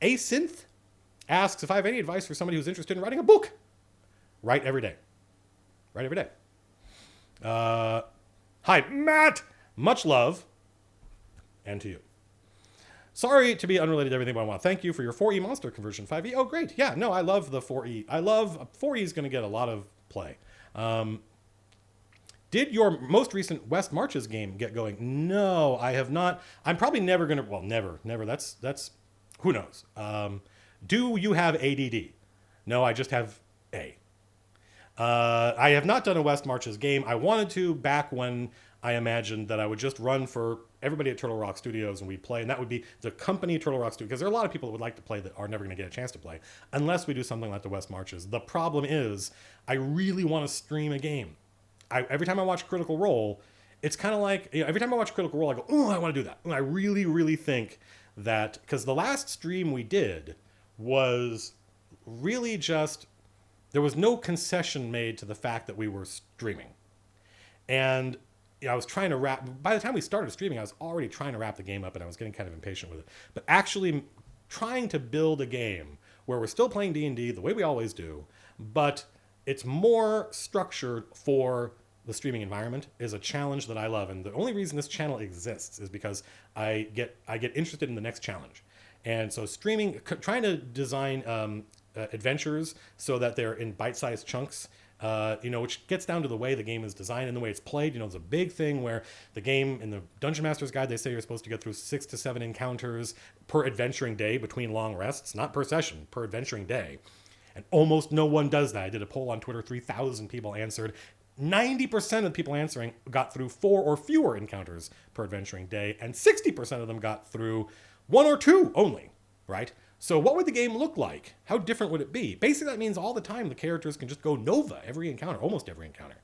Asynth asks if I have any advice for somebody who's interested in writing a book. Write every day. Write every day. Hi, Matt. Much love. And to you. Sorry to be unrelated to everything, but I want to thank you for your 4E monster conversion 5E. Oh, great. Yeah, no, I love the 4E. 4E is going to get a lot of play. Did your most recent West Marches game get going? No, I have not. I'm probably never going to, well, never. That's, who knows? Do you have ADD? No, I just have A. I have not done a West Marches game. I wanted to back when I imagined that I would just run for everybody at Turtle Rock Studios and we'd play, and that would be the company Turtle Rock Studios, because there are a lot of people that would like to play that are never going to get a chance to play unless we do something like the West Marches. The problem is I really want to stream a game. Every time I watch Critical Role, it's kind of like, every time I watch Critical Role, I go, oh, I want to do that. And I really, really think that, because the last stream we did was really just, there was no concession made to the fact that we were streaming. And I was trying to by the time we started streaming, I was already trying to wrap the game up and I was getting kind of impatient with it. But actually trying to build a game where we're still playing D&D the way we always do, but it's more structured for the streaming environment is a challenge that I love. And the only reason this channel exists is because I get interested in the next challenge. And so streaming, trying to design adventures so that they're in bite-sized chunks, which gets down to the way the game is designed and the way it's played. It's a big thing where the game, in the Dungeon Master's Guide, they say you're supposed to get through 6 to 7 encounters per adventuring day between long rests, not per session, per adventuring day. And almost no one does that. I did a poll on Twitter, 3,000 people answered. 90% of the people answering got through 4 or fewer encounters per adventuring day, and 60% of them got through 1 or 2 only, right? So what would the game look like? How different would it be? Basically, that means all the time the characters can just go Nova every encounter, almost every encounter.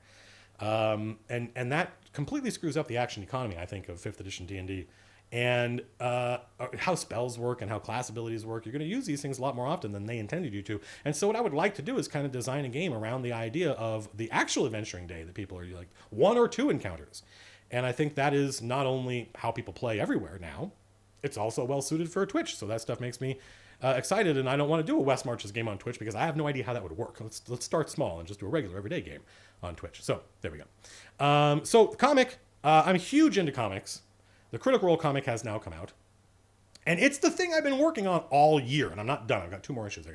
And that completely screws up the action economy, I think, of 5th edition D&D. And how spells work and how class abilities work. You're going to use these things a lot more often than they intended you to. And so what I would like to do is kind of design a game around the idea of the actual adventuring day that people are like 1 or 2 encounters. And I think that is not only how people play everywhere now, it's also well suited for Twitch. So that stuff makes me excited, and I don't want to do a West Marches game on Twitch because I have no idea how that would work. Let's start small and just do a regular everyday game on Twitch. So there we go. So comic, I'm huge into comics. The Critical Role comic has now come out, and it's the thing I've been working on all year, and I'm not done. I've got 2 more issues I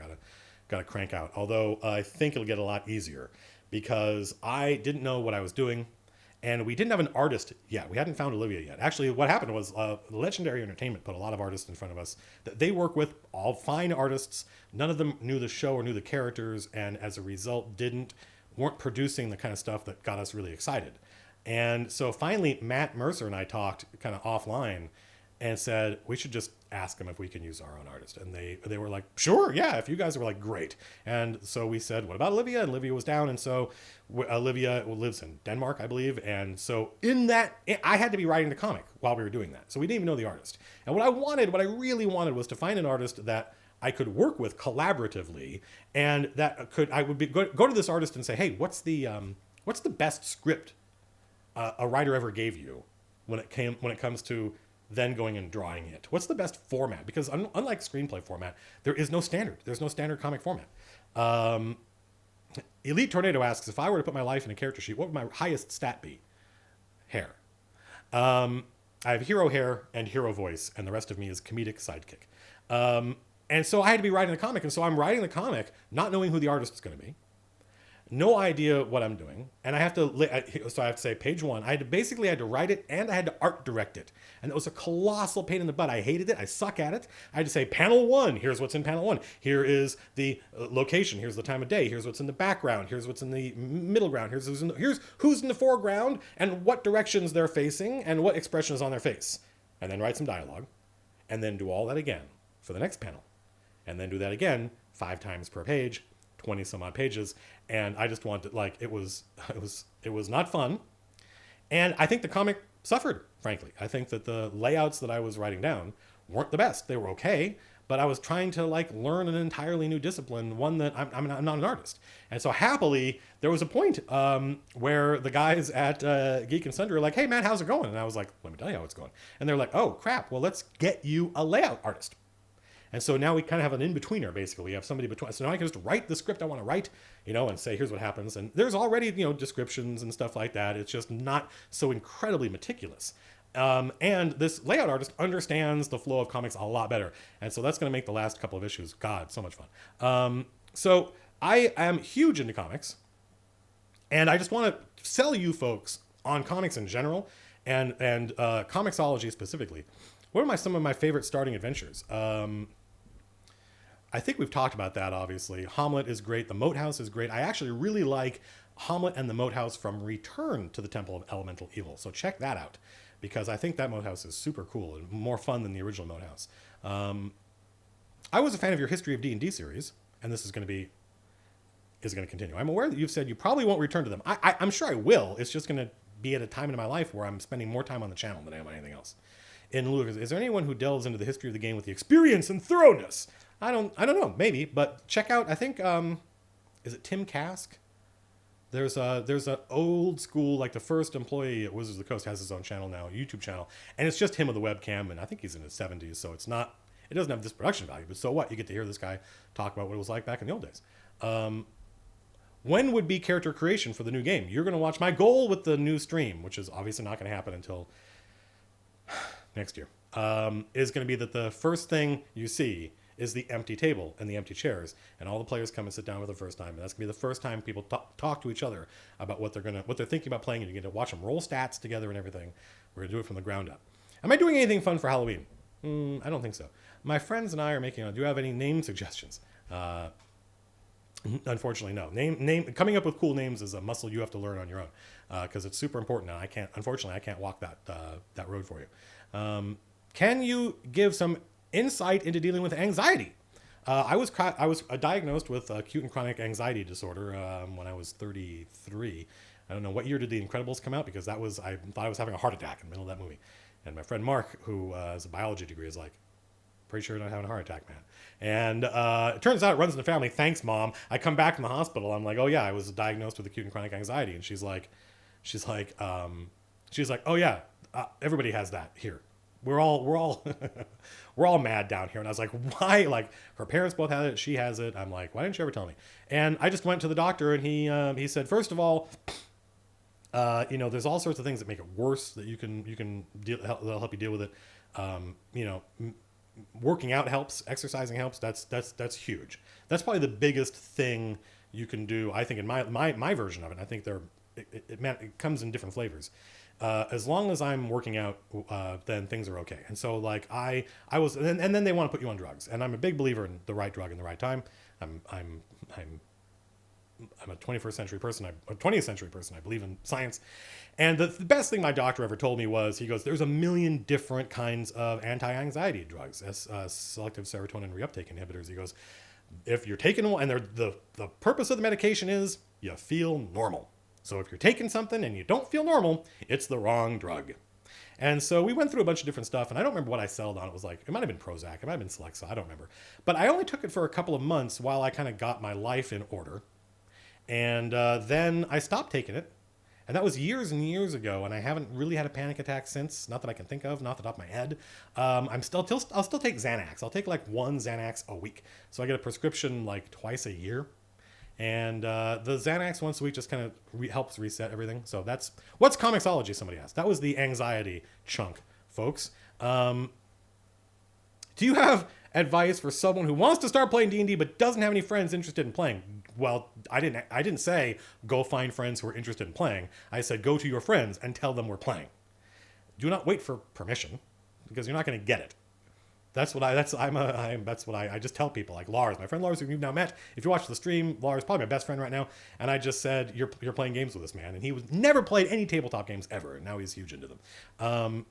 gotta crank out. Although I think it'll get a lot easier because I didn't know what I was doing. And we didn't have an artist yet. We hadn't found Olivia yet. Actually, what happened was Legendary Entertainment put a lot of artists in front of us that they work with, all fine artists. None of them knew the show or knew the characters, and as a result, weren't producing the kind of stuff that got us really excited. And so finally, Matt Mercer and I talked kind of offline and said, we should just ask them if we can use our own artist. And they were like, sure, yeah, if you guys were like, great. And so we said, what about Olivia? And Olivia was down. And so Olivia lives in Denmark, I believe. And so I had to be writing the comic while we were doing that. So we didn't even know the artist. And what I really wanted was to find an artist that I could work with collaboratively, and that I would go to this artist and say, hey, what's the best script a writer ever gave you when it comes to then going and drawing it? What's the best format? Because unlike screenplay format, there is no standard. There's no standard comic format. Elite Tornado asks, if I were to put my life in a character sheet, what would my highest stat be? Hair. I have hero hair and hero voice, and the rest of me is comedic sidekick. And so I had to be writing the comic, and so I'm writing the comic not knowing who the artist is going to be. No idea what I'm doing. And I have to say page 1, I had to write it and I had to art direct it. And it was a colossal pain in the butt. I hated it. I suck at it. I had to say panel 1, here's what's in panel 1. Here is the location. Here's the time of day. Here's what's in the background. Here's what's in the middle ground. Here's who's in the foreground and what directions they're facing and what expression is on their face. And then write some dialogue. And then do all that again for the next panel. And then do that again 5 times per page. 20 some odd pages, and I just wanted, it was not fun. And I think the comic suffered, frankly. I think that the layouts that I was writing down weren't the best. They were okay, but I was trying to like learn an entirely new discipline, one that I'm not an artist. And so happily, there was a point where the guys at Geek and Sundry were like, "Hey man, how's it going?" And I was like, "Let me tell you how it's going." And they're like, "Oh crap, well let's get you a layout artist." And so now we kind of have an in-betweener, basically. We have somebody between. So now I can just write the script I want to write, and say, here's what happens. And there's already, descriptions and stuff like that. It's just not so incredibly meticulous. And this layout artist understands the flow of comics a lot better. And so that's going to make the last couple of issues, God, so much fun. So I am huge into comics. And I just want to sell you folks on comics in general and Comixology specifically. What are some of my favorite starting adventures? I think we've talked about that, obviously. Hamlet is great. The Moat House is great. I actually really like Hamlet and the Moat House from Return to the Temple of Elemental Evil. So check that out, because I think that Moat House is super cool and more fun than the original Moat House. I was a fan of your History of D&D series, and this is going to continue. I'm aware that you've said you probably won't return to them. I'm sure I will. It's just going to be at a time in my life where I'm spending more time on the channel than I am on anything else. In lieu of, is there anyone who delves into the history of the game with the experience and thoroughness? I don't know, maybe, but check out, I think, is it Tim Kask? There's an old school, like the first employee at Wizards of the Coast has his own channel now, a YouTube channel, and it's just him with a webcam, and I think he's in his 70s, so it doesn't have this production value, but so what? You get to hear this guy talk about what it was like back in the old days. When would be character creation for the new game? You're going to watch my goal with the new stream, which is obviously not going to happen until next year, is going to be that the first thing you see is the empty table and the empty chairs, and all the players come and sit down for the first time, and that's gonna be the first time people talk to each other about what they're thinking about playing, and you get to watch them roll stats together and everything. We're gonna do it from the ground up. Am I doing anything fun for Halloween? I don't think so. My friends and I are making. Do you have any name suggestions? Unfortunately, no. Coming up with cool names is a muscle you have to learn on your own, because it's super important, and I can't walk that road for you. Can you give some insight into dealing with anxiety? I was diagnosed with acute and chronic anxiety disorder when I was 33. I don't know what year did The Incredibles come out, because I thought I was having a heart attack in the middle of that movie. And my friend Mark, who has a biology degree, is like, pretty sure you're not having a heart attack, man. And it turns out it runs in the family. Thanks, Mom. I come back from the hospital. I'm like, oh yeah, I was diagnosed with acute and chronic anxiety. And she's like, oh yeah, everybody has that here. We're all we're all mad down here. And I was like, why? Like, her parents both had it. She has it. I'm like, why didn't you ever tell me? And I just went to the doctor, and he said, first of all, there's all sorts of things that make it worse that you can that'll help you deal with it. Working out helps, exercising helps. That's huge. That's probably the biggest thing you can do, I think, in my version of it. I think it comes in different flavors. As long as I'm working out, then things are okay. And so like I was, and then they want to put you on drugs, and I'm a big believer in the right drug in the right time. I'm a 21st century person, a 20th century person. I believe in science. And the best thing my doctor ever told me was, he goes, there's a million different kinds of anti-anxiety drugs, selective serotonin reuptake inhibitors. He goes, if you're taking one, and the purpose of the medication is you feel normal. So if you're taking something and you don't feel normal, it's the wrong drug. And so we went through a bunch of different stuff, and I don't remember what I settled on. It was like, it might have been Prozac, it might have been Celexa, I don't remember. But I only took it for a couple of months while I kind of got my life in order. And then I stopped taking it. And that was years and years ago, and I haven't really had a panic attack since. Not that I can think of, not off the top of my head. I'll still take Xanax. I'll take like one Xanax a week. So I get a prescription like twice a year. And the Xanax once a week just kind of helps reset everything. So that's, what's Comixology, somebody asked. That was the anxiety chunk, folks. Do you have advice for someone who wants to start playing D&D but doesn't have any friends interested in playing? Well, I didn't say go find friends who are interested in playing. I said go to your friends and tell them we're playing. Do not wait for permission, because you're not going to get it. That's what I just tell people. Like Lars, my friend Lars, who you've now met. If you watch the stream, Lars, probably my best friend right now. And I just said, you're playing games with this man. And he was never played any tabletop games ever. And now he's huge into them. Am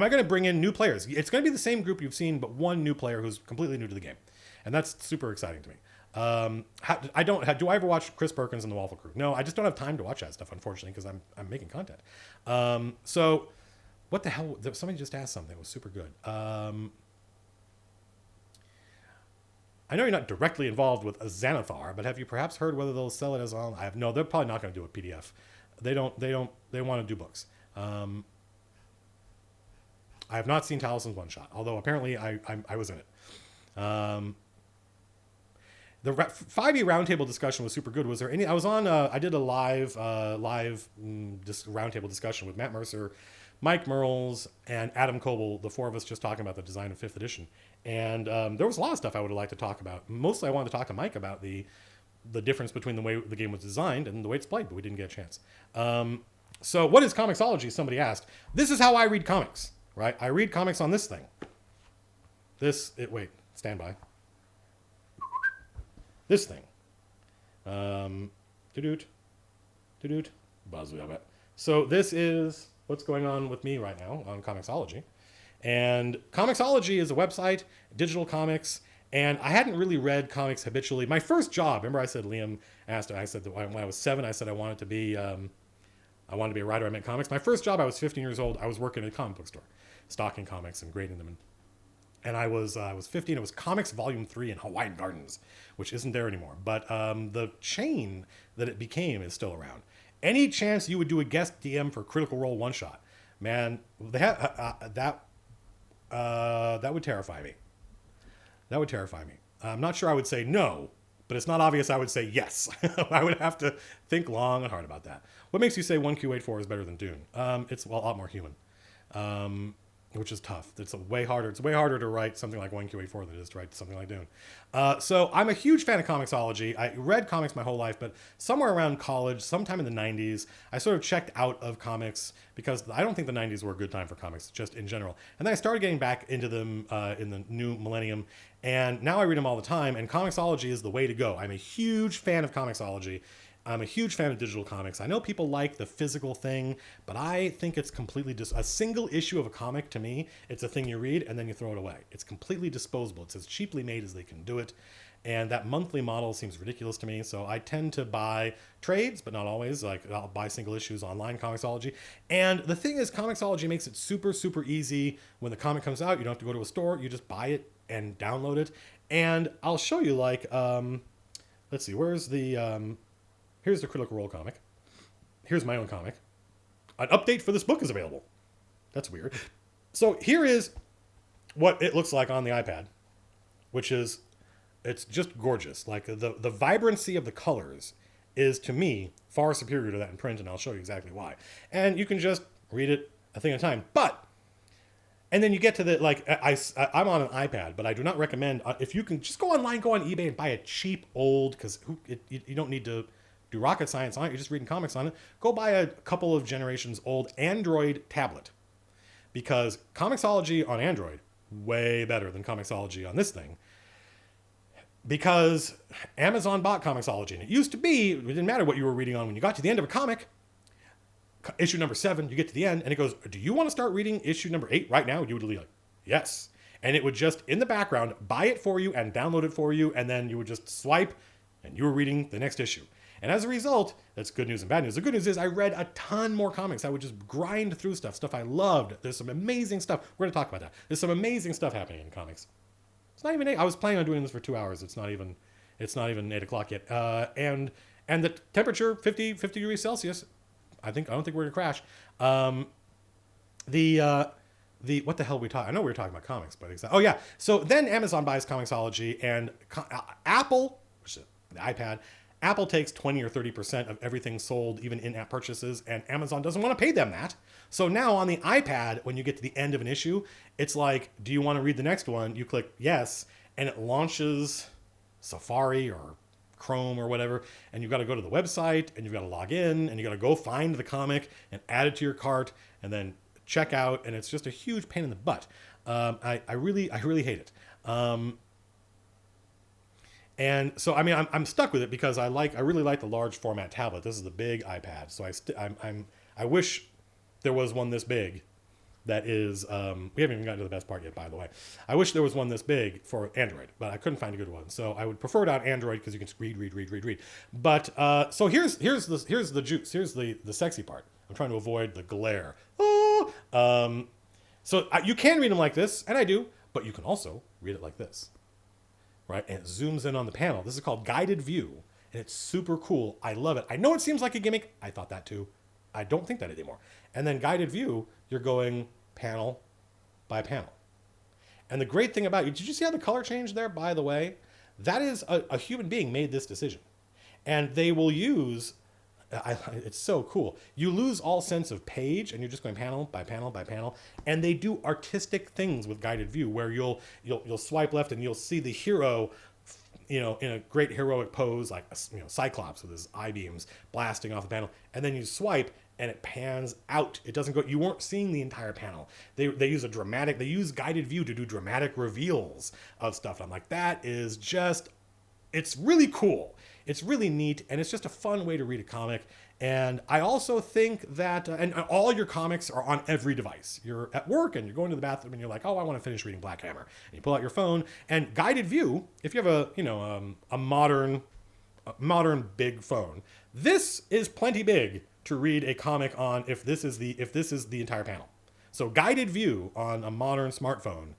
I going to bring in new players? It's going to be the same group you've seen, but one new player who's completely new to the game. And that's super exciting to me. Do I ever watch Chris Perkins and the Waffle Crew? No, I just don't have time to watch that stuff, unfortunately, because I'm making content. So what the hell? Somebody just asked something that was super good. I know you're not directly involved with Xanathar, but have you perhaps heard whether they'll sell it as on? I have no. They're probably not going to do a PDF. They don't. They want to do books. I have not seen Talisman's one shot, although apparently I was in it. The 5e roundtable discussion was super good. Was there any? I was on. I did a live roundtable discussion with Matt Mercer, Mike Merles, and Adam Coble. The four of us just talking about the design of 5th edition. And there was a lot of stuff I would have liked to talk about. Mostly, I wanted to talk to Mike about the difference between the way the game was designed and the way it's played, but we didn't get a chance. So, what is Comixology? Somebody asked. This is how I read comics. Right? I read comics on this thing. Wait, stand by. This thing. Buzz. So this is what's going on with me right now on Comixology. And Comixology is a website, digital comics, and I hadn't really read comics habitually. My first job, remember I said Liam asked, I said that when I was 7, I said I wanted to be a writer. I meant comics. My first job, I was 15 years old. I was working at a comic book store, stocking comics and grading them. And I was 15. It was Comics Volume 3 in Hawaiian Gardens, which isn't there anymore. But the chain that it became is still around. Any chance you would do a guest DM for Critical Role one shot, man, they have that would terrify me. That would terrify me. I'm not sure I would say no, but it's not obvious I would say yes. I would have to think long and hard about that. What makes you say 1Q84 is better than Dune? It's a lot more human, which is tough. It's way harder to write something like 1Q84 than it is to write something like Dune. So I'm a huge fan of Comixology. I read comics my whole life, but somewhere around college, sometime in the 90s, I sort of checked out of comics because I don't think the 90s were a good time for comics, just in general. And then I started getting back into them in the new millennium, and now I read them all the time, and Comixology is the way to go. I'm a huge fan of Comixology. I'm a huge fan of digital comics. I know people like the physical thing, but I think it's completely a single issue of a comic, to me, it's a thing you read and then you throw it away. It's completely disposable. It's as cheaply made as they can do it. And that monthly model seems ridiculous to me. So I tend to buy trades, but not always. Like I'll buy single issues online, Comixology. And the thing is, Comixology makes it super, super easy. When the comic comes out, you don't have to go to a store. You just buy it and download it. And I'll show you like, let's see, here's the Critical Role comic. Here's my own comic. An update for this book is available. That's weird. So here is what it looks like on the iPad, which is, it's just gorgeous. Like the vibrancy of the colors is, to me, far superior to that in print, and I'll show you exactly why. And you can just read it a thing at a time. And then you get to the, like, I'm on an iPad, but I do not recommend, if you can just go online, go on eBay and buy a cheap old, because you don't need to do rocket science on it, you're just reading comics on it. Go buy a couple of generations old Android tablet, because Comixology on Android, way better than Comixology on this thing, because Amazon bought Comixology, and it used to be, it didn't matter what you were reading on. When you got to the end of a comic, issue number 7, you get to the end, and it goes, do you want to start reading issue number 8 right now? You would be like, yes. And it would just, in the background, buy it for you and download it for you, and then you would just swipe, and you were reading the next issue. And as a result, that's good news and bad news. The good news is I read a ton more comics. I would just grind through stuff I loved. There's some amazing stuff. We're going to talk about that. There's some amazing stuff happening in comics. It's not even 8. I was planning on doing this for 2 hours. It's not even 8 o'clock yet. And the temperature, 50 degrees Celsius. I don't think we're going to crash. What the hell are we talking? I know we were talking about comics, but oh yeah. So then Amazon buys Comixology, and Apple, which is the iPad, Apple takes 20 or 30% of everything sold, even in-app purchases, and Amazon doesn't want to pay them that. So now on the iPad, when you get to the end of an issue, it's like, do you want to read the next one? You click yes, and it launches Safari or Chrome or whatever, and you've got to go to the website, and you've got to log in, and you've got to go find the comic and add it to your cart, and then check out, and it's just a huge pain in the butt. I really hate it. And so, I mean, I'm stuck with it because I really like the large format tablet. This is the big iPad. So I wish there was one this big that is, we haven't even gotten to the best part yet, by the way. I wish there was one this big for Android, but I couldn't find a good one. So I would prefer it on Android because you can read. But, so here's the juice. Here's the sexy part. I'm trying to avoid the glare. So you can read them like this, and I do, but you can also read it like this. right? And it zooms in on the panel. This is called guided view, and it's super cool. I love it. I know it seems like a gimmick. I thought that too. I don't think that anymore. And then guided view, you're going panel by panel. And the great thing about it, did you see how the color changed there, by the way? That is a human being made this decision. And they will use, it's so cool. You lose all sense of page and you're just going panel by panel by panel. And they do artistic things with guided view where you'll swipe left and you'll see the hero, in a great heroic pose, like, Cyclops with his eye beams blasting off the panel. And then you swipe and it pans out. It doesn't go, you weren't seeing the entire panel. They use they use guided view to do dramatic reveals of stuff. I'm like, that is just, it's really cool. It's really neat, and it's just a fun way to read a comic. And I also think that, and all your comics are on every device. You're at work and you're going to the bathroom and you're like, oh, I want to finish reading Black Hammer. And you pull out your phone, and guided view, if you have a modern big phone, this is plenty big to read a comic on if this is the entire panel. So guided view on a modern smartphone,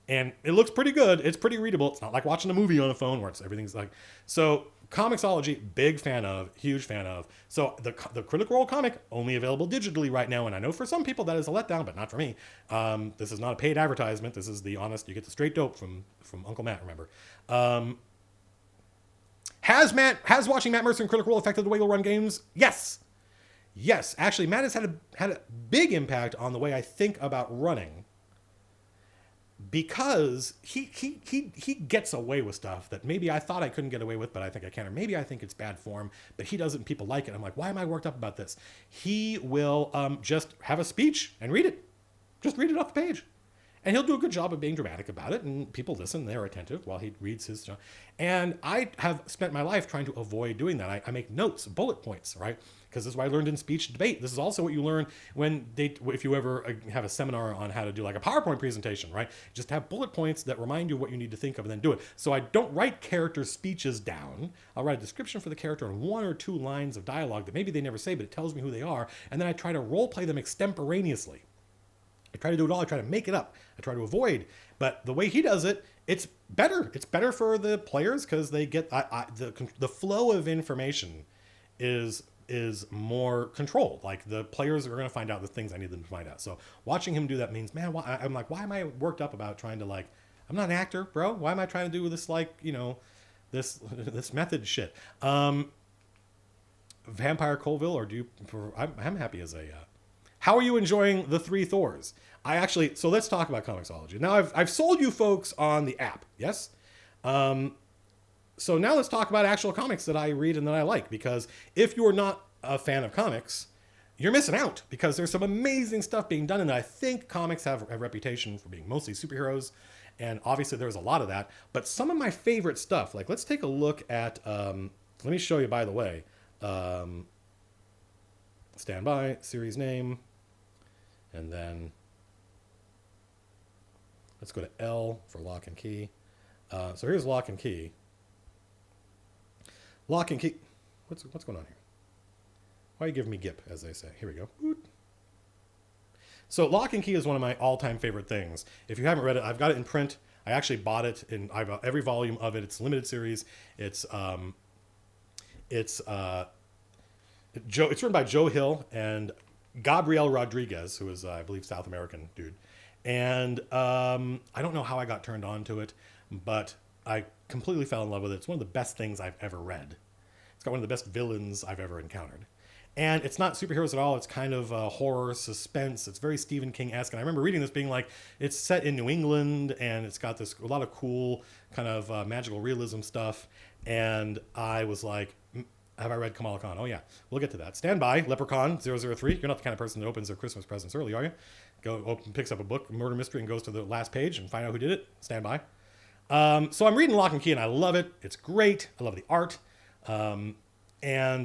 and it looks pretty good. It's pretty readable. It's not like watching a movie on a phone where everything's like, so Comixology, big fan of, huge fan of. So the Critical Role comic, only available digitally right now. And I know for some people that is a letdown, but not for me. This is not a paid advertisement. This is the honest, you get the straight dope from Uncle Matt, remember. Has watching Matt Mercer in Critical Role affected the way you'll run games? Yes. Actually, Matt has had a big impact on the way I think about running, because he gets away with stuff that maybe I thought I couldn't get away with, but I think I can, or maybe I think it's bad form, but he doesn't, people like it. I'm like, why am I worked up about this? He will just have a speech and read it. Just read it off the page. And he'll do a good job of being dramatic about it, and people listen, they're attentive while he reads his stuff. And I have spent my life trying to avoid doing that. I make notes, bullet points, right? Because this is what I learned in speech debate. This is also what you learn if you ever have a seminar on how to do like a PowerPoint presentation, right? Just have bullet points that remind you what you need to think of and then do it. So I don't write character speeches down. I'll write a description for the character and 1 or 2 lines of dialogue that maybe they never say, but it tells me who they are. And then I try to role play them extemporaneously. I try to do it all. I try to make it up. I try to avoid. But the way he does it, it's better. It's better for the players because they get the flow of information is more controlled. Like, the players are going to find out the things I need them to find out. So watching him do that means, man, I'm like, why am I worked up about trying to, like, I'm not an actor, bro. Why am I trying to do this, like, this method shit? Vampire Colville, or I'm happy as a... How are you enjoying the 3 Thors? So let's talk about Comixology. Now, I've sold you folks on the app, yes? So now let's talk about actual comics that I read and that I like, because if you're not a fan of comics, you're missing out, because there's some amazing stuff being done, and I think comics have a reputation for being mostly superheroes, and obviously there's a lot of that, but some of my favorite stuff, like let's take a look at, let me show you, by the way, stand by, series name, and then let's go to L for Lock and Key. So here's Lock and Key. Lock and Key. What's going on here? Why are you giving me GIP, as they say? Here we go. Boot. So Lock and Key is one of my all-time favorite things. If you haven't read it, I've got it in print. I actually bought it, and I've got every volume of it. It's a limited series. It's written by Joe Hill and Gabriel Rodriguez, who is, I believe, South American dude. And I don't know how I got turned on to it, but I completely fell in love with it. It's one of the best things I've ever read. It's got one of the best villains I've ever encountered. And it's not superheroes at all. It's kind of horror, suspense. It's very Stephen King-esque. And I remember reading this being like, it's set in New England, and it's got a lot of cool kind of magical realism stuff. And I was like, have I read Kamala Khan? Oh, yeah. We'll get to that. Stand by, Leprechaun 003. You're not the kind of person that opens their Christmas presents early, are you? Picks up a book, murder mystery, and goes to the last page and find out who did it. Stand by. So I'm reading Lock and Key, and I love it. It's great. I love the art. And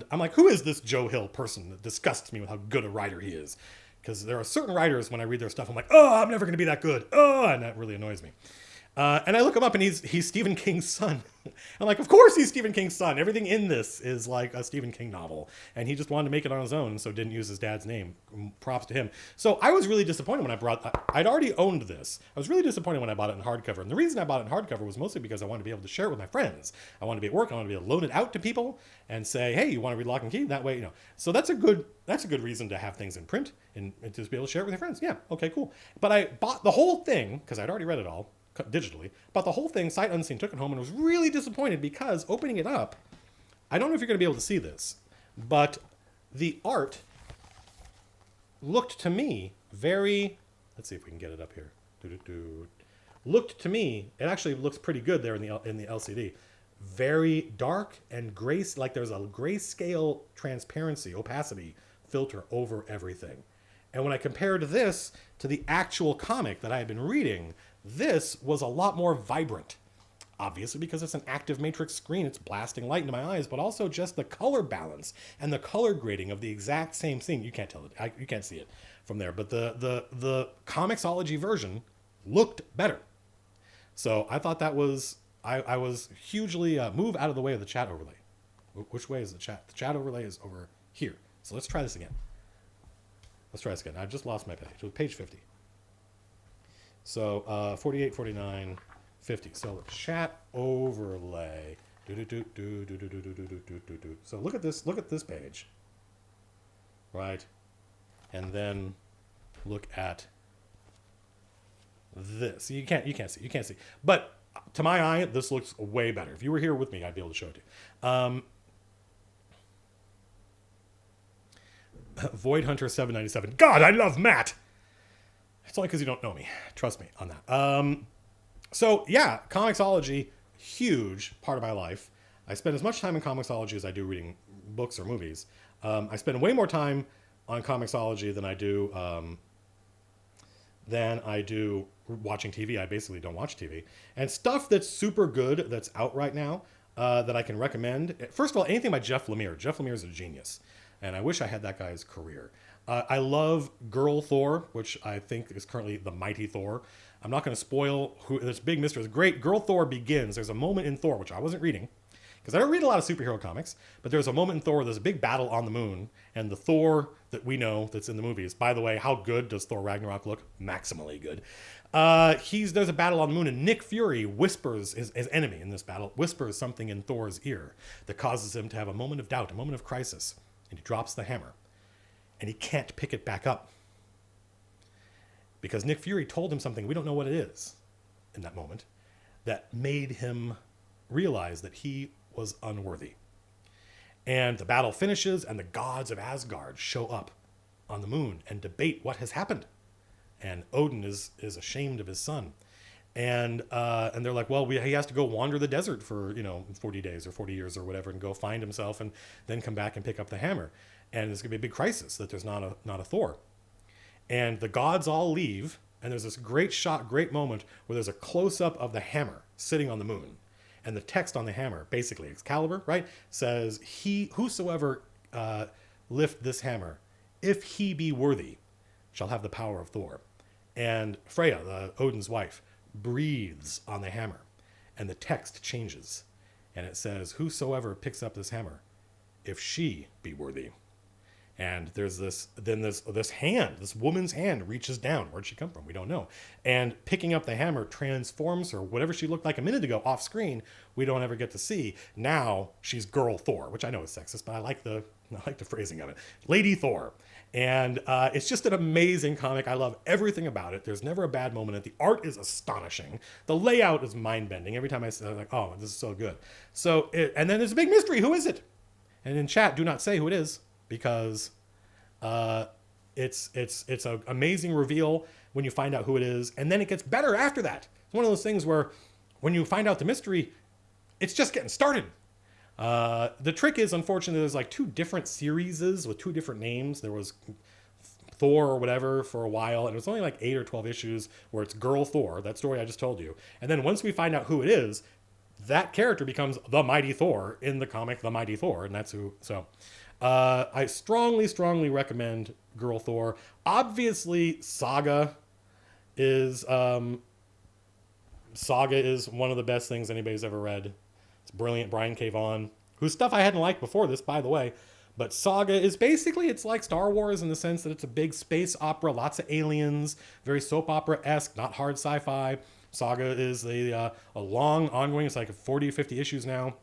I'm like, who is this Joe Hill person that disgusts me with how good a writer he is? Because there are certain writers, when I read their stuff, I'm like, oh, I'm never going to be that good. Oh, and that really annoys me. And I look him up, and he's Stephen King's son. I'm like, of course he's Stephen King's son. Everything in this is like a Stephen King novel, and he just wanted to make it on his own, so didn't use his dad's name. Props to him. So I was really disappointed when I'd already owned this. I was really disappointed when I bought it in hardcover, and the reason I bought it in hardcover was mostly because I wanted to be able to share it with my friends. I wanted to be at work. I wanted to be able to loan it out to people and say, hey, you want to read Lock and Key? That way, you know. So that's a good reason to have things in print and to be able to share it with your friends. Yeah, okay, cool. But I bought the whole thing because I'd already read it all digitally, but the whole thing sight unseen, took it home, and was really disappointed because opening it up, I don't know if you're going to be able to see this, but the art looked to me very, let's see if we can get it up here. Looked to me, it actually looks pretty good there in the LCD. Very dark and gray, like there's a grayscale transparency, opacity filter over everything. And when I compared this to the actual comic that I had been reading, this was a lot more vibrant. Obviously, because it's an active matrix screen, it's blasting light into my eyes, but also just the color balance and the color grading of the exact same scene. You can't tell it, you can't see it from there, but the Comixology version looked better. So I thought that was, I was hugely, move out of the way of the chat overlay. Which way is the chat? The chat overlay is over here. So let's try this again. I just lost my page. It was page 50. So 48, 49, 50. So chat overlay. So look at this page. Right? And then look at this. You can't see. But to my eye, this looks way better. If you were here with me, I'd be able to show it to you. Void Hunter 797. God, I love Matt. It's only because you don't know me. Trust me on that. So yeah, Comixology, huge part of my life. I spend as much time in Comixology as I do reading books or movies. I spend way more time on Comixology than I do watching TV. I basically don't watch TV. And stuff that's super good that's out right now that I can recommend. First of all, anything by Jeff Lemire. Jeff Lemire is a genius. And I wish I had that guy's career. I love Girl Thor, which I think is currently the Mighty Thor. I'm not going to spoil who this big mystery is. Great. Girl Thor begins. There's a moment in Thor, which I wasn't reading, because I don't read a lot of superhero comics, but there's a moment in Thor where there's a big battle on the moon, and the Thor that we know that's in the movies. By the way, how good does Thor Ragnarok look? Maximally good. There's a battle on the moon, and Nick Fury whispers, his enemy in this battle, whispers something in Thor's ear that causes him to have a moment of doubt, a moment of crisis. And he drops the hammer, and he can't pick it back up because Nick Fury told him something, we don't know what it is, in that moment, that made him realize that he was unworthy. And the battle finishes, and the gods of Asgard show up on the moon and debate what has happened. And Odin is ashamed of his son. And they're like, well, he has to go wander the desert for 40 days or 40 years or whatever, and go find himself, and then come back and pick up the hammer. And it's gonna be a big crisis that there's not a Thor. And the gods all leave, and there's this great shot, great moment where there's a close up of the hammer sitting on the moon, and the text on the hammer, basically Excalibur, right, says, whosoever lift this hammer, if he be worthy, shall have the power of Thor. And Freya, Odin's wife, breathes on the hammer, and the text changes, and it says, whosoever picks up this hammer, if she be worthy. And there's this hand, this woman's hand reaches down. Where'd she come from? We don't know. And picking up the hammer transforms her. Whatever she looked like a minute ago off screen, we don't ever get to see. Now she's Girl Thor, which I know is sexist, but I like the phrasing of it. Lady Thor. And it's just an amazing comic. I love everything about it. There's never a bad moment in it. The art is astonishing. The layout is mind-bending. Every time I say it, I'm like, oh, this is so good. So, and then there's a big mystery. Who is it? And in chat, do not say who it is, because it's an amazing reveal when you find out who it is, and then it gets better after that. It's one of those things where when you find out the mystery, it's just getting started. The trick is, unfortunately, there's like two different series with two different names. There was Thor or whatever for a while, and it was only like 8 or 12 issues where it's Girl Thor, that story I just told you. And then once we find out who it is, that character becomes the Mighty Thor in the comic, The Mighty Thor, and that's who. So I strongly recommend Girl Thor. Obviously, Saga is Saga is one of the best things anybody's ever read. It's brilliant. Brian K. Vaughan, whose stuff I hadn't liked before this, by the way. But Saga is basically, it's like Star Wars in the sense that it's a big space opera, lots of aliens, very soap opera-esque, not hard sci-fi. Saga is a long, ongoing, it's like 40, 50 issues now.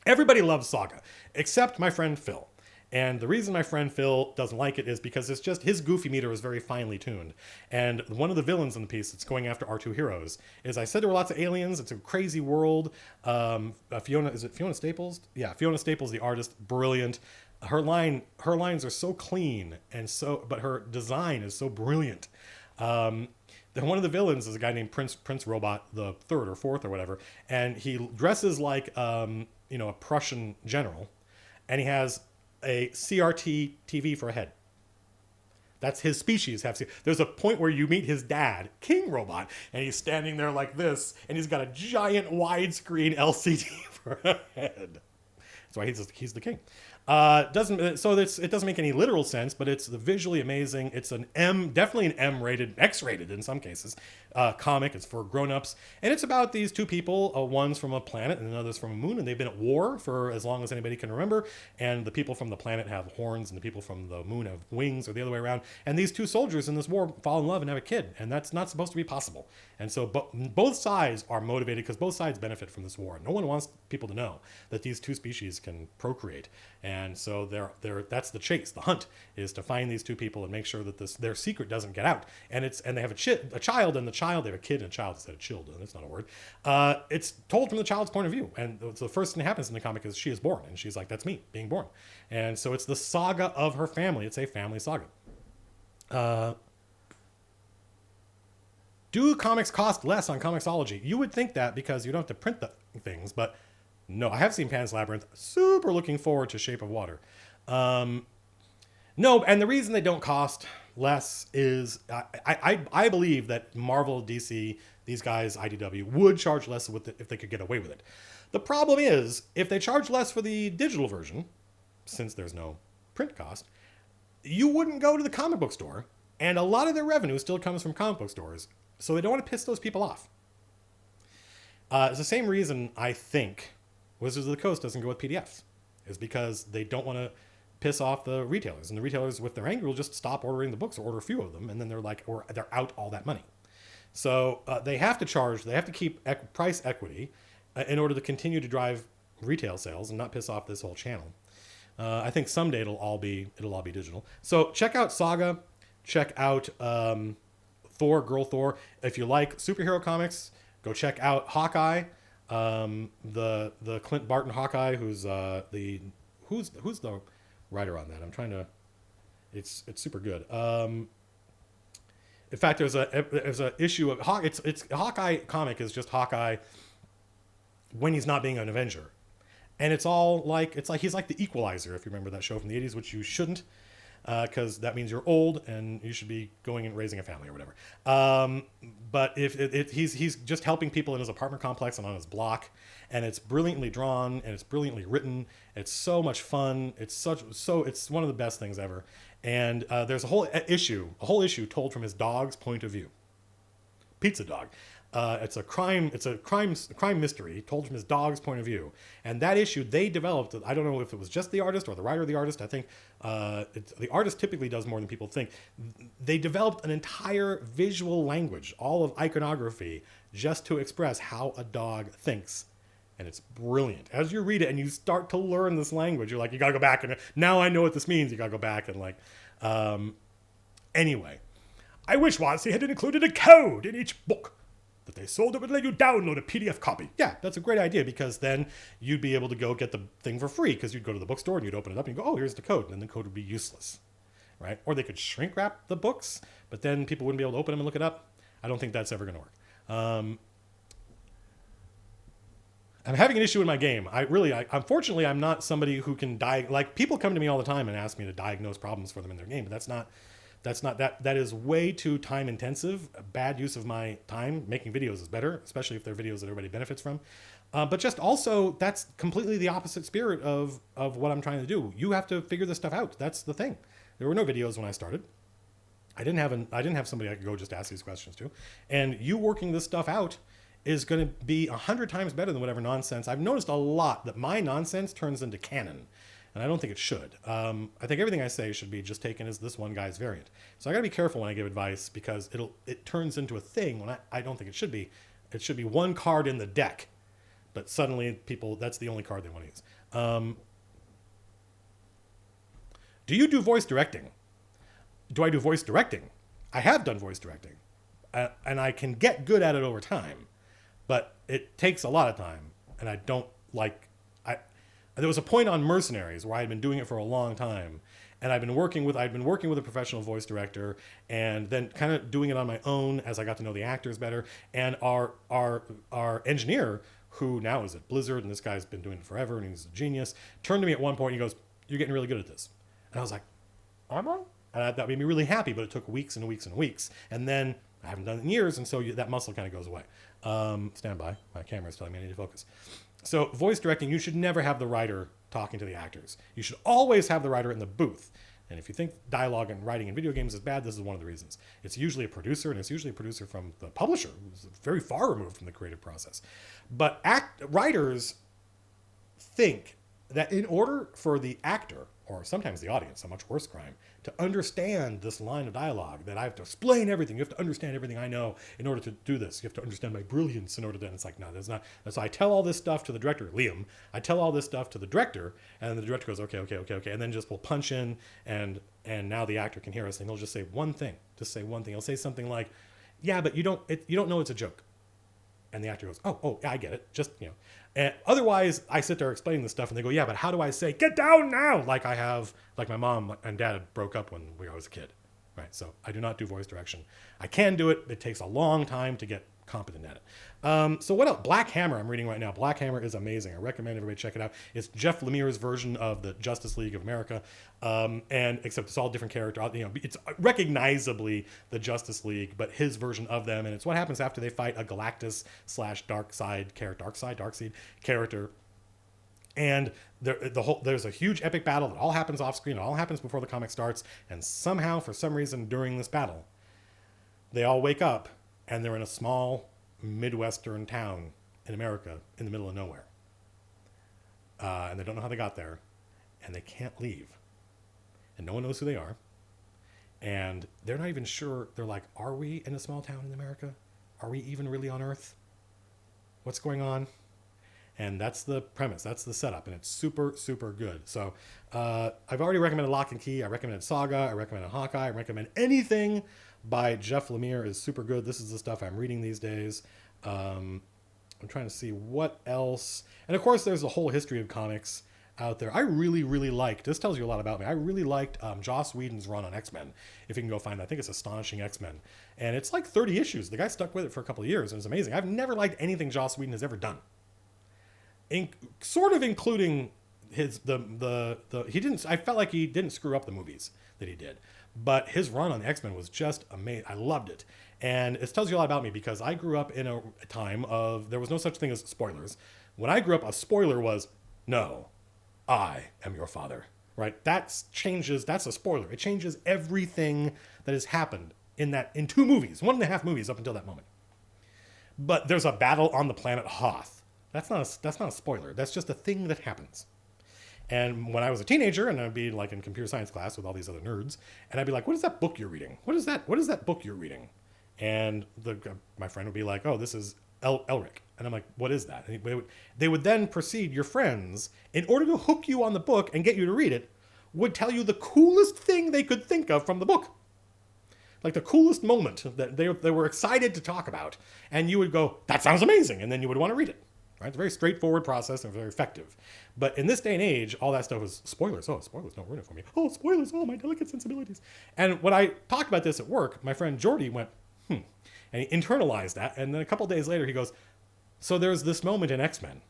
Everybody loves Saga, except my friend Phil. And the reason my friend Phil doesn't like it is because it's just his goofy meter is very finely tuned. And one of the villains in the piece that's going after our two heroes is, I said there were lots of aliens. It's a crazy world. Is it Fiona Staples? Yeah, Fiona Staples, the artist, brilliant. Her lines are so clean but her design is so brilliant. Then one of the villains is a guy named Prince Robot, the third or fourth or whatever, and he dresses like a Prussian general, and he has a CRT TV for a head. That's his species. There's a point where you meet his dad, King Robot, and he's standing there like this, and he's got a giant widescreen LCD for a head. That's why he's the king. It doesn't make any literal sense, but it's visually amazing. It's definitely an M-rated, X-rated in some cases, comic. It's for grown-ups, and it's about these two people. One's from a planet and another's from a moon, and they've been at war for as long as anybody can remember. And the people from the planet have horns, and the people from the moon have wings, or the other way around. And these two soldiers in this war fall in love and have a kid, and that's not supposed to be possible. And so, both sides are motivated because both sides benefit from this war. No one wants people to know that these two species can procreate. And so that's the chase. The hunt is to find these two people and make sure that their secret doesn't get out. And they have a child, and they have a kid and a child instead of children. That's not a word. It's told from the child's point of view. And the first thing that happens in the comic is she is born, and she's like, that's me being born. And so it's the saga of her family. It's a family saga. Do comics cost less on Comixology? You would think that because you don't have to print the things, but no, I have seen Pan's Labyrinth. Super looking forward to Shape of Water. No, and the reason they don't cost less is I believe that Marvel, DC, these guys, IDW, would charge less if they could get away with it. The problem is, if they charge less for the digital version, since there's no print cost, you wouldn't go to the comic book store, and a lot of their revenue still comes from comic book stores, so they don't want to piss those people off. It's the same reason I think Wizards of the Coast doesn't go with PDFs, is because they don't want to piss off the retailers. And the retailers, if they're angry, will just stop ordering the books or order a few of them, and then they're out all that money. So they have to keep price equity in order to continue to drive retail sales and not piss off this whole channel. I think someday it'll all be digital. So check out Saga, check out Thor, Girl Thor. If you like superhero comics, go check out Hawkeye. The Clint Barton Hawkeye, who's the writer on that? I'm trying to. It's super good. In fact, there's a issue of it's Hawkeye comic is just Hawkeye when he's not being an Avenger, and it's like he's like the Equalizer, if you remember that show from the 80s, which you shouldn't. Because that means you're old and you should be going and raising a family or whatever. But he's just helping people in his apartment complex and on his block, and it's brilliantly drawn and it's brilliantly written. It's so much fun. It's one of the best things ever. And there's a whole issue told from his dog's point of view. Pizza Dog. It's a crime mystery told from his dog's point of view. And that issue they developed, I don't know if it was just the artist or the writer of the artist. I think the artist typically does more than people think. They developed an entire visual language, all of iconography, just to express how a dog thinks. And it's brilliant. As you read it and you start to learn this language, you're like, you gotta go back and now I know what this means. You gotta go back and anyway, I wish WotC had included a code in each book that they sold that would let you download a PDF copy. Yeah, that's a great idea, because then you'd be able to go get the thing for free, because you'd go to the bookstore and you'd open it up and you go, oh, here's the code. And then the code would be useless, right? Or they could shrink wrap the books, but then people wouldn't be able to open them and look it up. I don't think that's ever going to work. I'm having an issue in my game. Unfortunately, I'm not somebody who can people come to me all the time and ask me to diagnose problems for them in their game, but that is way too time intensive. A bad use of my time. Making videos is better, especially if they're videos that everybody benefits from. But just also, that's completely the opposite spirit of what I'm trying to do. You have to figure this stuff out. That's the thing. There were no videos when I started. I didn't have somebody I could go just ask these questions to. And you working this stuff out is going to be 100 times better than whatever nonsense. I've noticed a lot that my nonsense turns into canon, and I don't think it should. I think everything I say should be just taken as this one guy's variant. So I got to be careful when I give advice, because it turns into a thing when I don't think it should be. It should be one card in the deck, but suddenly that's the only card they want to use. Do you do voice directing? Do I do voice directing? I have done voice directing, and I can get good at it over time, but it takes a lot of time, and I don't like. There was a point on Mercenaries where I had been doing it for a long time, and I'd been working with a professional voice director, and then kind of doing it on my own as I got to know the actors better. And our engineer, who now is at Blizzard, and this guy's been doing it forever, and he's a genius, turned to me at one point and he goes, "You're getting really good at this." And I was like, "Am I?" And that made me really happy, but it took weeks and weeks and weeks. And then I haven't done it in years, and so that muscle kind of goes away. Stand by. My camera is telling me I need to focus. So voice directing, you should never have the writer talking to the actors. You should always have the writer in the booth. And if you think dialogue and writing in video games is bad, this is one of the reasons. It's usually a producer, and it's usually a producer from the publisher, who's very far removed from the creative process. But writers think that in order for the actor, or sometimes the audience, a much worse crime, to understand this line of dialogue, that I have to explain everything. You have to understand everything I know in order to do this. You have to understand my brilliance in order to, and it's like, no, there's not. So I tell all this stuff to the director, Liam. I tell all this stuff to the director, and then the director goes, okay. And then just will punch in, and now the actor can hear us, and he'll just say one thing. Just say one thing. He'll say something like, yeah, but you don't know it's a joke. And the actor goes, oh, I get it. Just, And otherwise, I sit there explaining this stuff, and they go, yeah, but how do I say, get down now? Like my mom and dad broke up when I was a kid. Right? So I do not do voice direction. I can do it. It takes a long time to get competent at it. So what else? Black Hammer I'm reading right now. Black Hammer is amazing. I recommend everybody check it out. It's Jeff Lemire's version of the Justice League of America, and except it's all different characters. It's recognizably the Justice League, but his version of them, and it's what happens after they fight a Galactus / Darkseid character. And there's a huge epic battle that all happens off screen. It all happens before the comic starts, and somehow, for some reason, during this battle, they all wake up, and they're in a small Midwestern town in America in the middle of nowhere. And they don't know how they got there, and they can't leave. And no one knows who they are. And they're not even sure. They're like, are we in a small town in America? Are we even really on Earth? What's going on? And that's the premise. That's the setup. And it's super, super good. So I've already recommended Lock and Key. I recommended Saga. I recommended Hawkeye. I recommend anything by Jeff Lemire is super good. This is the stuff I'm reading these days. I'm trying to see what else. And of course, there's a whole history of comics out there. I really, really liked, this tells you a lot about me. I really liked Joss Whedon's run on X-Men. If you can go find it. I think it's Astonishing X-Men. And it's like 30 issues. The guy stuck with it for a couple of years. And it's amazing. I've never liked anything Joss Whedon has ever done. Sort of including his, he didn't, I felt like he didn't screw up the movies that he did. But his run on the X-Men was just amazing. I loved it. And it tells you a lot about me because I grew up in a time of, there was no such thing as spoilers. When I grew up, a spoiler was, no, I am your father, right? That's a spoiler. It changes everything that has happened in 2 movies, 1.5 movies up until that moment. But there's a battle on the planet Hoth. That's not a spoiler. That's just a thing that happens. And when I was a teenager, and I'd be like in computer science class with all these other nerds, and I'd be like, what is that book you're reading? What is that book you're reading? And my friend would be like, oh, this is Elric. And I'm like, what is that? And they would then proceed, your friends, in order to hook you on the book and get you to read it, would tell you the coolest thing they could think of from the book. Like the coolest moment that they were excited to talk about. And you would go, that sounds amazing. And then you would want to read it. Right? It's a very straightforward process and very effective. But in this day and age, all that stuff is spoilers. Oh, spoilers, don't ruin it for me. Oh, spoilers, oh, my delicate sensibilities. And when I talked about this at work, my friend Jordy went, and he internalized that. And then a couple days later, he goes, so there's this moment in X-Men.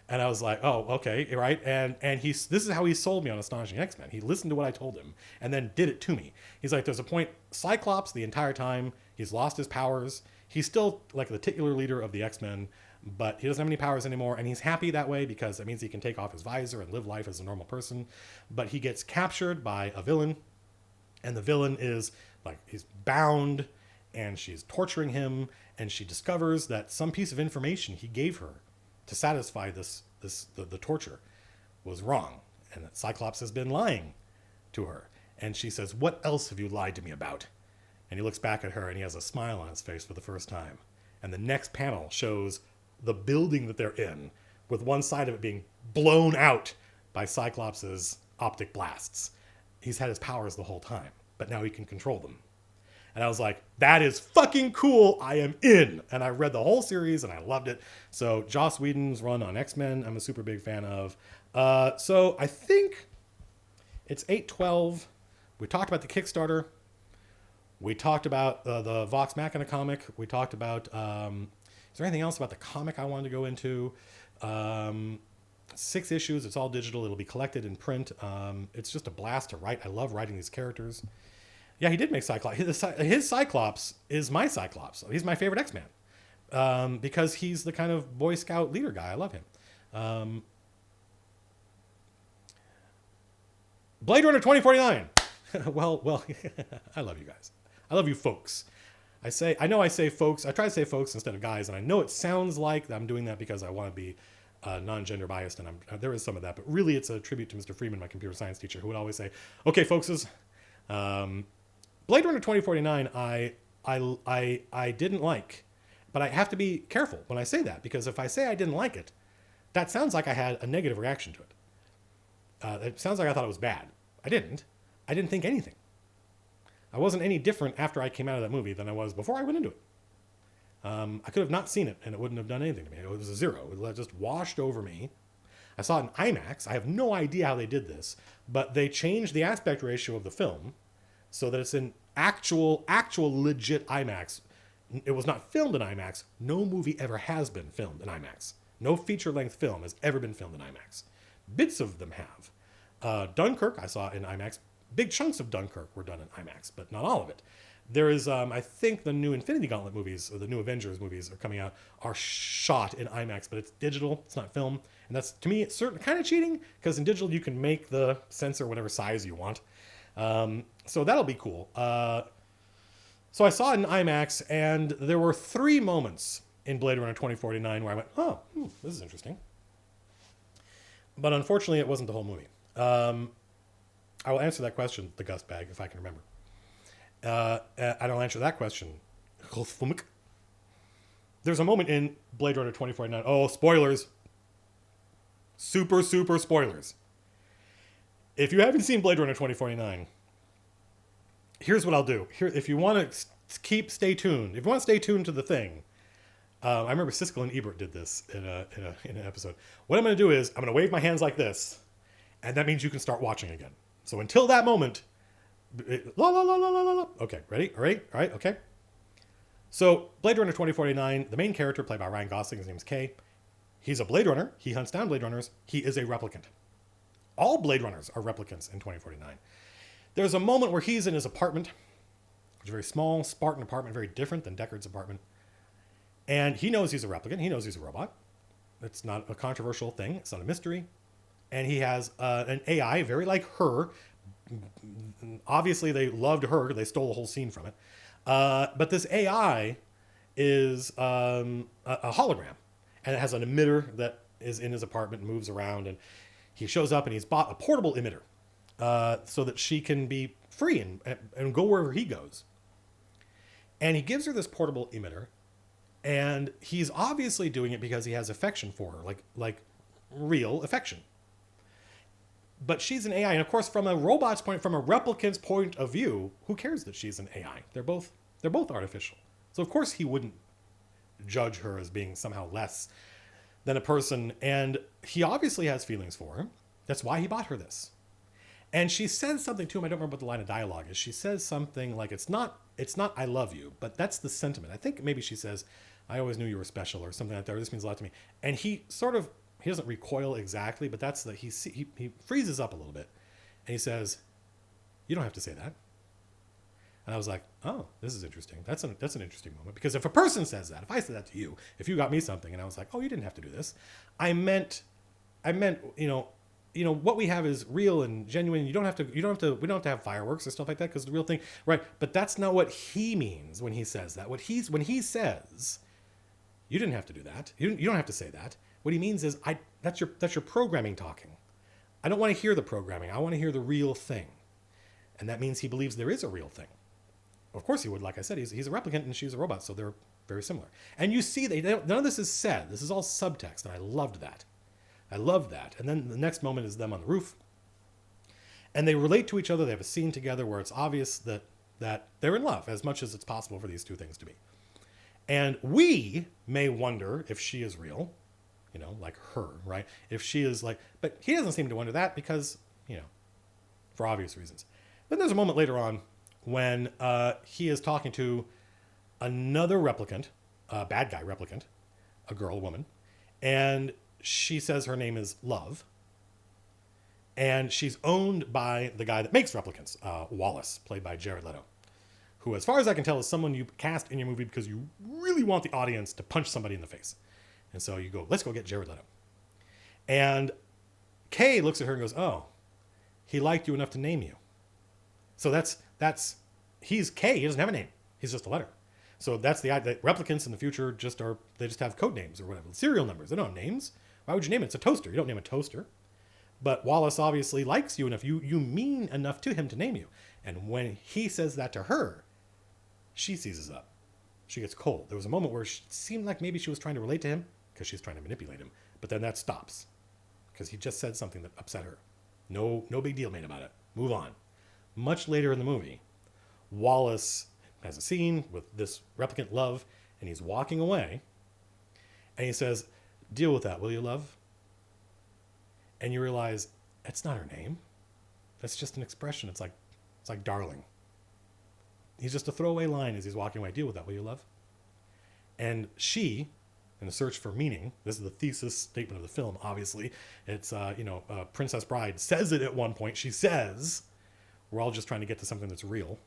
And I was like, oh, okay, right? And this is how he sold me on Astonishing X-Men. He listened to what I told him and then did it to me. He's like, there's a point, Cyclops the entire time, he's lost his powers. He's still like the titular leader of the X-Men, but he doesn't have any powers anymore. And he's happy that way because it means he can take off his visor and live life as a normal person. But he gets captured by a villain. And the villain is like, he's bound and she's torturing him, and she discovers that some piece of information he gave her to satisfy the torture was wrong, and that Cyclops has been lying to her. And she says, "What else have you lied to me about?" And he looks back at her, and he has a smile on his face for the first time. And the next panel shows the building that they're in, with one side of it being blown out by Cyclops's optic blasts. He's had his powers the whole time, but now he can control them. And I was like, that is fucking cool. I am in. And I read the whole series and I loved it. So Joss Whedon's run on X-Men, I'm a super big fan of. So I think it's 8/12. We talked about the Kickstarter. We talked about the Vox Machina comic. We talked about, is there anything else about the comic I wanted to go into? 6 issues. It's all digital. It'll be collected in print. It's just a blast to write. I love writing these characters. Yeah, he did make Cyclops. His Cyclops is my Cyclops. He's my favorite X-Man because he's the kind of Boy Scout leader guy. I love him. Blade Runner 2049. well, I love you guys. I love you folks. I know I say folks. I try to say folks instead of guys, and I know it sounds like I'm doing that because I want to be non-gender biased, and there is some of that, but really it's a tribute to Mr. Freeman, my computer science teacher, who would always say, "Okay, folkses, Blade Runner 2049, I didn't like, but I have to be careful when I say that, because if I say I didn't like it, that sounds like I had a negative reaction to it. It sounds like I thought it was bad. I didn't. I didn't think anything. I wasn't any different after I came out of that movie than I was before I went into it. I could have not seen it, and it wouldn't have done anything to me. It was a 0. It just washed over me. I saw it in IMAX. I have no idea how they did this, but they changed the aspect ratio of the film so that it's in actual legit IMAX. It was not filmed in IMAX. No movie ever has been filmed in IMAX. No feature-length film has ever been filmed in IMAX. Bits of them have. Dunkirk, I saw in IMAX. Big chunks of Dunkirk were done in IMAX, but not all of it. There is, I think the new Infinity Gauntlet movies, or the new Avengers movies are coming out, are shot in IMAX, but it's digital, it's not film. And that's, to me, it's kind of cheating, because in digital you can make the sensor whatever size you want. So that'll be cool. So I saw it in IMAX, and there were 3 moments in Blade Runner 2049 where I went, oh, this is interesting. But unfortunately, it wasn't the whole movie. I will answer that question, the Gus Bag, if I can remember. And I'll answer that question. There's a moment in Blade Runner 2049. Oh, spoilers. Super spoilers. If you haven't seen Blade Runner 2049, here's what I'll do. If you want to stay tuned, if you want to stay tuned to the thing, I remember Siskel and Ebert did this in an episode. What I'm going to do is I'm going to wave my hands like this, and that means you can start watching again. So until that moment, la la la la la la. Okay, ready? All right, okay. So Blade Runner 2049, the main character played by Ryan Gosling, his name is Kay. He's a Blade Runner. He hunts down Blade Runners. He is a replicant. All Blade Runners are replicants in 2049. There's a moment where he's in his apartment, which is a very small, Spartan apartment, very different than Deckard's apartment. And he knows he's a replicant. He knows he's a robot. It's not a controversial thing. It's not a mystery. And he has an AI, very like her. Obviously, they loved her. They stole the whole scene from it. But this AI is a hologram. And it has an emitter that is in his apartment and moves around. And he shows up and he's bought a portable emitter so that she can be free and go wherever he goes. And he gives her this portable emitter. And he's obviously doing it because he has affection for her, like real affection. But she's an AI, and of course, from a robot's point, from a replicant's point of view, who cares that she's an AI? They're both artificial. So of course he wouldn't judge her as being somehow less than a person, and he obviously has feelings for her. That's why he bought her this. And she says something to him. I don't remember what the line of dialogue is. She says something like, "It's not I love you," but that's the sentiment. I think maybe she says, "I always knew you were special," or something like that. Or, "This means a lot to me." And he doesn't recoil exactly, but that's he freezes up a little bit, and he says, "You don't have to say that." And I was like, "Oh, this is interesting. That's an interesting moment, because if a person says that, if I said that to you, if you got me something, and I was like, 'Oh, you didn't have to do this,' I meant, what we have is real and genuine. We don't have to have fireworks or stuff like that because the real thing, right? But that's not what he means when he says that. When he says, you didn't have to do that. You don't have to say that. What he means is, that's your programming talking. I don't want to hear the programming. I want to hear the real thing. And that means he believes there is a real thing. Of course he would. Like I said, he's a replicant and she's a robot, so they're very similar. And you see, none of this is said. This is all subtext, and I loved that. I loved that. And then the next moment is them on the roof. And they relate to each other. They have a scene together where it's obvious that they're in love, as much as it's possible for these two things to be. And we may wonder if she is real, like her, right? If she is like, but he doesn't seem to wonder that because, for obvious reasons. Then there's a moment later on when he is talking to another replicant, a bad guy replicant, a girl, a woman, and she says her name is Love, and she's owned by the guy that makes replicants, Wallace, played by Jared Leto, who, as far as I can tell, is someone you cast in your movie because you really want the audience to punch somebody in the face. And so you go, let's go get Jared Leto. And Kay looks at her and goes, oh, he liked you enough to name you. So he's Kay. He doesn't have a name. He's just a letter. So that's the idea. Replicants in the future just have code names or whatever. Serial numbers. They don't have names. Why would you name it? It's a toaster. You don't name a toaster. But Wallace obviously likes you enough. You mean enough to him to name you. And when he says that to her, she seizes up. She gets cold. There was a moment where it seemed like maybe she was trying to relate to him because she's trying to manipulate him. But then that stops because he just said something that upset her. No big deal made about it. Move on. Much later in the movie, Wallace has a scene with this replicant Love, and he's walking away, and he says, deal with that, will you, Love? And you realize that's not her name. That's just an expression. It's like darling. He's just a throwaway line as he's walking away. Deal with that, will you, Love? And she, in the search for meaning, this is the thesis statement of the film, obviously. It's, Princess Bride says it at one point. She says, we're all just trying to get to something that's real.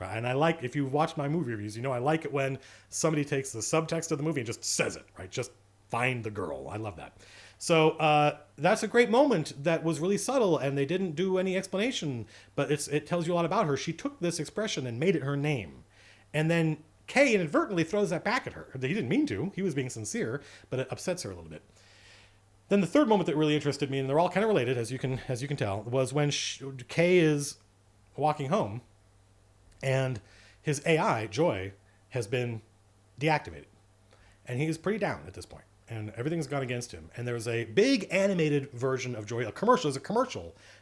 Right? And I like, if you've watched my movie reviews, I like it when somebody takes the subtext of the movie and just says it, right? Just find the girl. I love that. So that's a great moment that was really subtle, and they didn't do any explanation, but it tells you a lot about her. She took this expression and made it her name. And then Kay inadvertently throws that back at her. He didn't mean to. He was being sincere, but it upsets her a little bit. Then the third moment that really interested me, and they're all kind of related, as you can tell, was when Kay is walking home, and his AI, Joy, has been deactivated. And he's pretty down at this point. And everything's gone against him. And there's a big animated version of Joy. A commercial.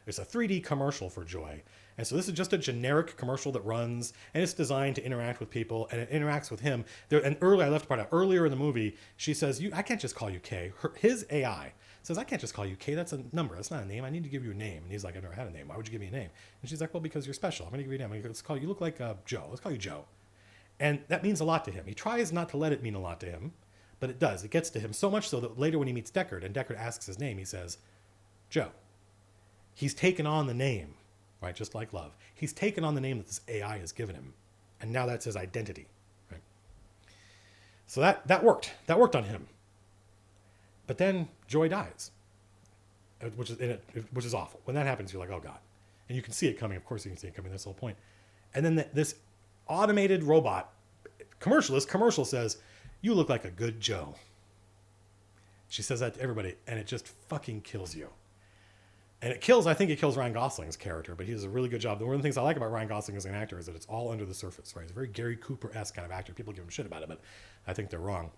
It's a 3D commercial for Joy. And so this is just a generic commercial that runs, and it's designed to interact with people, and it interacts with him. I left a part out. Earlier in the movie, she says, I can't just call you Kay. His AI says, I can't just call you Kay. That's a number. That's not a name. I need to give you a name. And he's like, I've never had a name. Why would you give me a name? And she's like, well, because you're special. I'm going to give you a name. Let's call you look like Joe. Let's call you Joe. And that means a lot to him. He tries not to let it mean a lot to him, but it does. It gets to him so much so that later when he meets Deckard and Deckard asks his name, he says, Joe. He's taken on the name, right? Just like Love. He's taken on the name that this AI has given him. And now that's his identity, right? So that worked. That worked on him. But then Joy dies, which is awful. When that happens, you're like, oh God. And you can see it coming. Of course you can see it coming. That's the whole point. And then this automated robot commercial says, you look like a good Joe. She says that to everybody, and it just fucking kills you. And I think it kills Ryan Gosling's character, but he does a really good job. One of the things I like about Ryan Gosling as an actor is that it's all under the surface, right? He's a very Gary Cooper-esque kind of actor. People give him shit about it, but I think they're wrong.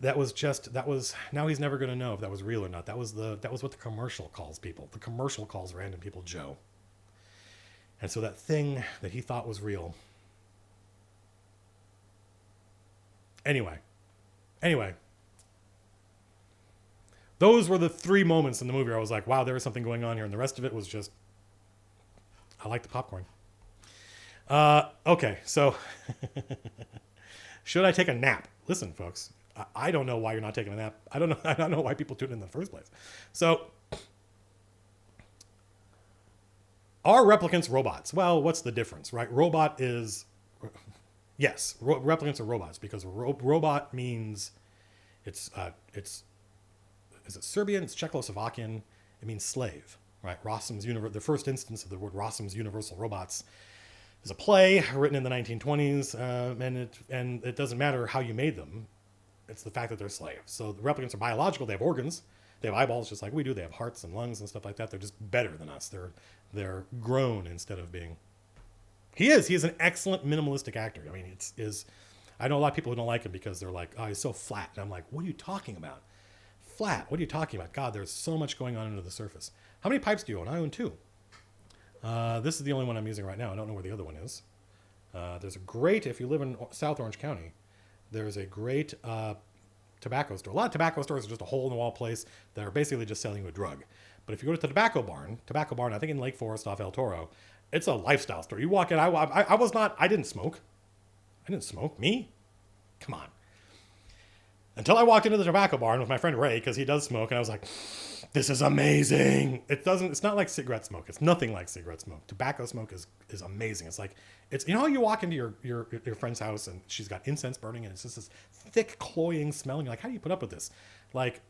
Now he's never going to know if that was real or not. That was what the commercial calls people. The commercial calls random people Joe. And so that thing that he thought was real. Anyway. Those were the three moments in the movie where I was like, wow, there is something going on here. And the rest of it was just, I like the popcorn. Okay, so should I take a nap? Listen, folks, I don't know why you're not taking a nap. I don't know why people tune in the first place. So, are replicants robots? Well, what's the difference, right? Yes, replicants are robots because robot means it's is it Serbian? It's Czechoslovakian. it means slave, right? The first instance of the word Rossum's Universal Robots is a play written in the 1920s, and it doesn't matter how you made them. It's the fact that they're slaves. So the replicants are biological. They have organs. They have eyeballs just like we do. They have hearts and lungs and stuff like that. They're just better than us. They're grown instead of being. He is. He is an excellent minimalistic actor. I mean, I know a lot of people who don't like him because they're like, oh, he's so flat. And I'm like, what are you talking about? Flat? What are you talking about? God, there's so much going on under the surface. How many pipes do you own? I own 2. This is the only one I'm using right now. I don't know where the other one is. There's a great, if you live in South Orange County, there's a great tobacco store. A lot of tobacco stores are just a hole-in-the-wall place that are basically just selling you a drug. But if you go to the Tobacco Barn, I think in Lake Forest off El Toro, it's a lifestyle store. You walk in, I didn't smoke. Me? Come on. Until I walked into the Tobacco Barn with my friend Ray, because he does smoke, and I was like, this is amazing. It's not like cigarette smoke. It's nothing like cigarette smoke. Tobacco smoke is amazing. It's you know how you walk into your friend's house and she's got incense burning and it's just this thick, cloying smell, and you're like, how do you put up with this? Like,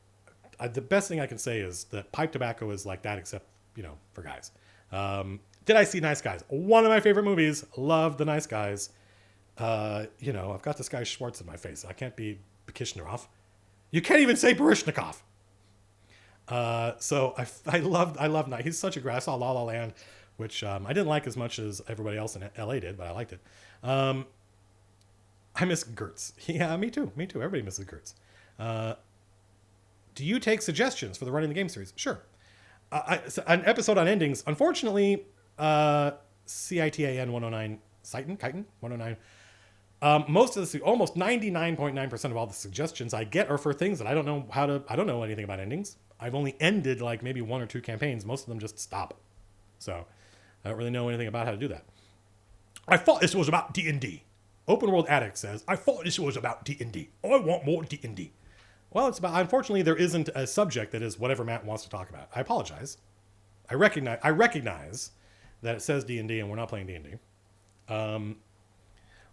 the best thing I can say is that pipe tobacco is like that, except, for guys. Did I see Nice Guys? One of my favorite movies. Love The Nice Guys. I've got this guy Schwartz in my face. I can't be Bekishnerov. You can't even say Barishnikov. So I love Night. He's such a great. I saw La La Land, which I didn't like as much as everybody else in LA did, but I liked it. I miss Gertz. Yeah, me too. Everybody misses Gertz. Do you take suggestions for the Running the Game series? Sure. An episode on endings. Unfortunately, CITAN 109, Chitin 109. Most of almost 99.9% of all the suggestions I get are for things that I don't know anything about endings. I've only ended like maybe 1 or 2 campaigns. Most of them just stop. So I don't really know anything about how to do that. I thought this was about D&D. Open World Addict says, I thought this was about D&D. I want more D&D. Well, unfortunately, there isn't a subject that is whatever Matt wants to talk about. I apologize. I recognize that it says D&D and we're not playing D&D.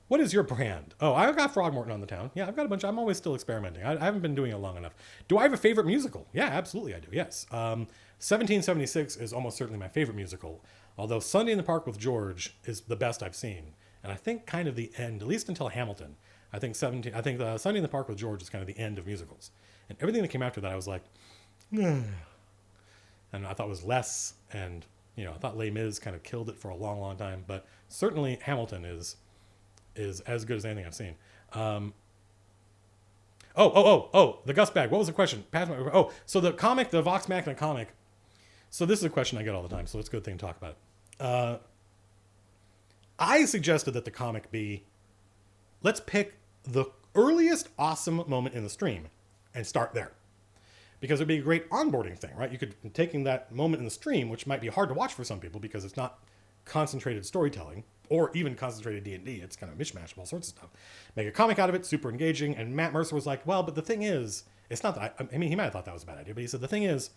What is your brand? Oh, I've got Frogmorton on the town. Yeah, I've got a bunch. I'm always still experimenting. I haven't been doing it long enough. Do I have a favorite musical? Yeah, absolutely I do. Yes. 1776 is almost certainly my favorite musical, although Sunday in the Park with George is the best I've seen. And I think kind of the end, at least until Hamilton. I think Sunday in the Park with George is kind of the end of musicals. And everything that came after that, I was like, and I thought it was less. And, I thought Les Mis kind of killed it for a long, long time. But certainly Hamilton is as good as anything I've seen. The Gus Bag. What was the question? So the comic, the Vox Machina comic. So this is a question I get all the time, so it's a good thing to talk about it. I suggested that the comic be, let's pick the earliest awesome moment in the stream and start there. Because it would be a great onboarding thing, right? You could, taking that moment in the stream, which might be hard to watch for some people because it's not concentrated storytelling, or even concentrated D&D. It's kind of a mishmash of all sorts of stuff. Make a comic out of it, super engaging. And Matt Mercer was like, well, but the thing is, it's not that I mean, he might have thought that was a bad idea, but he said, the thing is,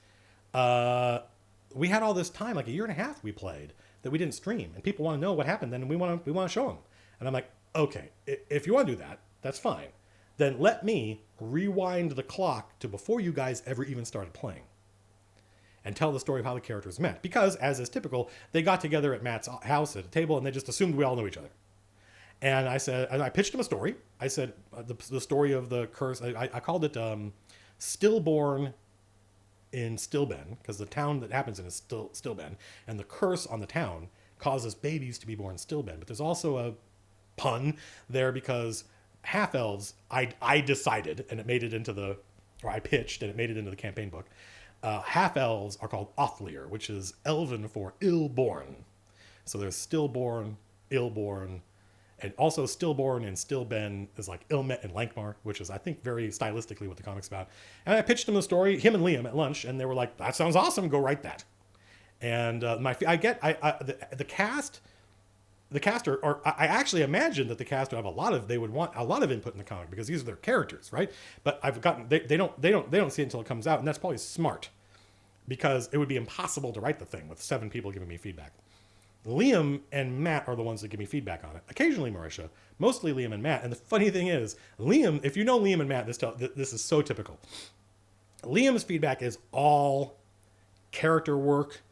we had all this time, like a year and a half we played, that we didn't stream. And people want to know what happened then, and we want to show them. And I'm like, okay, if you want to do that, that's fine. Then let me rewind the clock to before you guys ever even started playing. And tell the story of how the characters met. Because, as is typical, they got together at Matt's house at a table and they just assumed we all knew each other. And I pitched him a story. I said, the story of the curse, I called it Stillborn in Stillben, because the town that happens in is Stillben. And the curse on the town causes babies to be born Stillben. But there's also a pun there because half-elves, I decided, and it made it into I pitched and it made it into the campaign book. Half-elves are called Othlier, which is Elven for ill-born. So there's stillborn, ill-born, and also stillborn and stillben is like Ilmet and Lankmar, which is, I think, very stylistically what the comic's about. And I pitched him the story, him and Liam, at lunch, and they were like, that sounds awesome, go write that. And the cast I actually imagine that the cast would have they would want a lot of input in the comic because these are their characters, right? But they don't see it until it comes out, and that's probably smart because it would be impossible to write the thing with 7 people giving me feedback. Liam and Matt are the ones that give me feedback on it. Occasionally Marisha, mostly Liam and Matt. And the funny thing is, Liam, if you know Liam and Matt, this is so typical. Liam's feedback is all character work.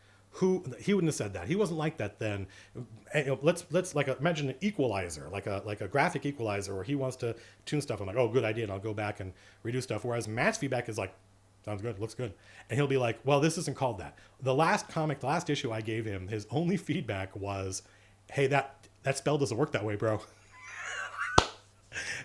He wouldn't have said that. He wasn't like that then. And, let's like imagine an equalizer, like a graphic equalizer, where he wants to tune stuff. I'm like, oh, good idea, and I'll go back and redo stuff. Whereas Matt's feedback is like, sounds good, looks good, and he'll be like, well, this isn't called that. The last issue I gave him, his only feedback was, hey, that spell doesn't work that way, bro.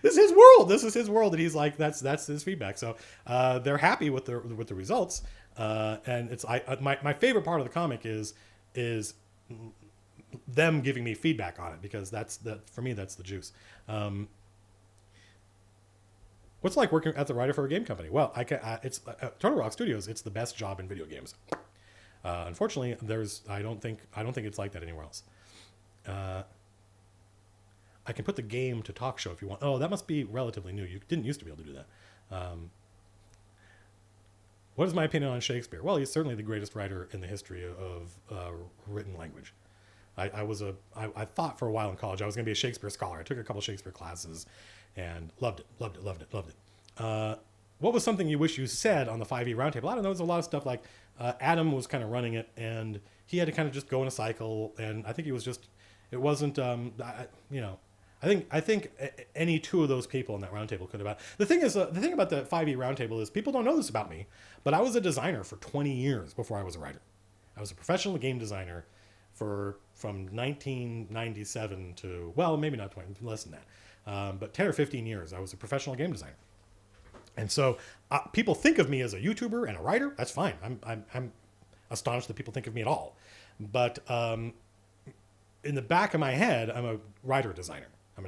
This is his world. This is his world, and he's like, that's his feedback. So they're happy with the results, and it's my favorite part of the comic is them giving me feedback on it, because for me that's the juice. What's it like working as a writer for a game company? Well, it's Turtle Rock Studios. It's the best job in video games. Unfortunately, I don't think it's like that anywhere else. I can put the game to talk show if you want. Oh, that must be relatively new. You didn't used to be able to do that. What is my opinion on Shakespeare? Well, he's certainly the greatest writer in the history of written language. I thought for a while in college I was going to be a Shakespeare scholar. I took a couple Shakespeare classes and loved it. What was something you wish you said on the 5e roundtable? I don't know. There's a lot of stuff like Adam was kind of running it, and he had to kind of just go in a cycle. And I think he was just, it wasn't, I think any two of those people in that roundtable could have. The thing about the 5e roundtable is people don't know this about me, but I was a designer for 20 years before I was a writer. I was a professional game designer from 1997 to, well, maybe not 20, less than that, but 10 or 15 years. I was a professional game designer, and so people think of me as a YouTuber and a writer. That's fine. I'm astonished that people think of me at all, but in the back of my head, I'm a writer designer. I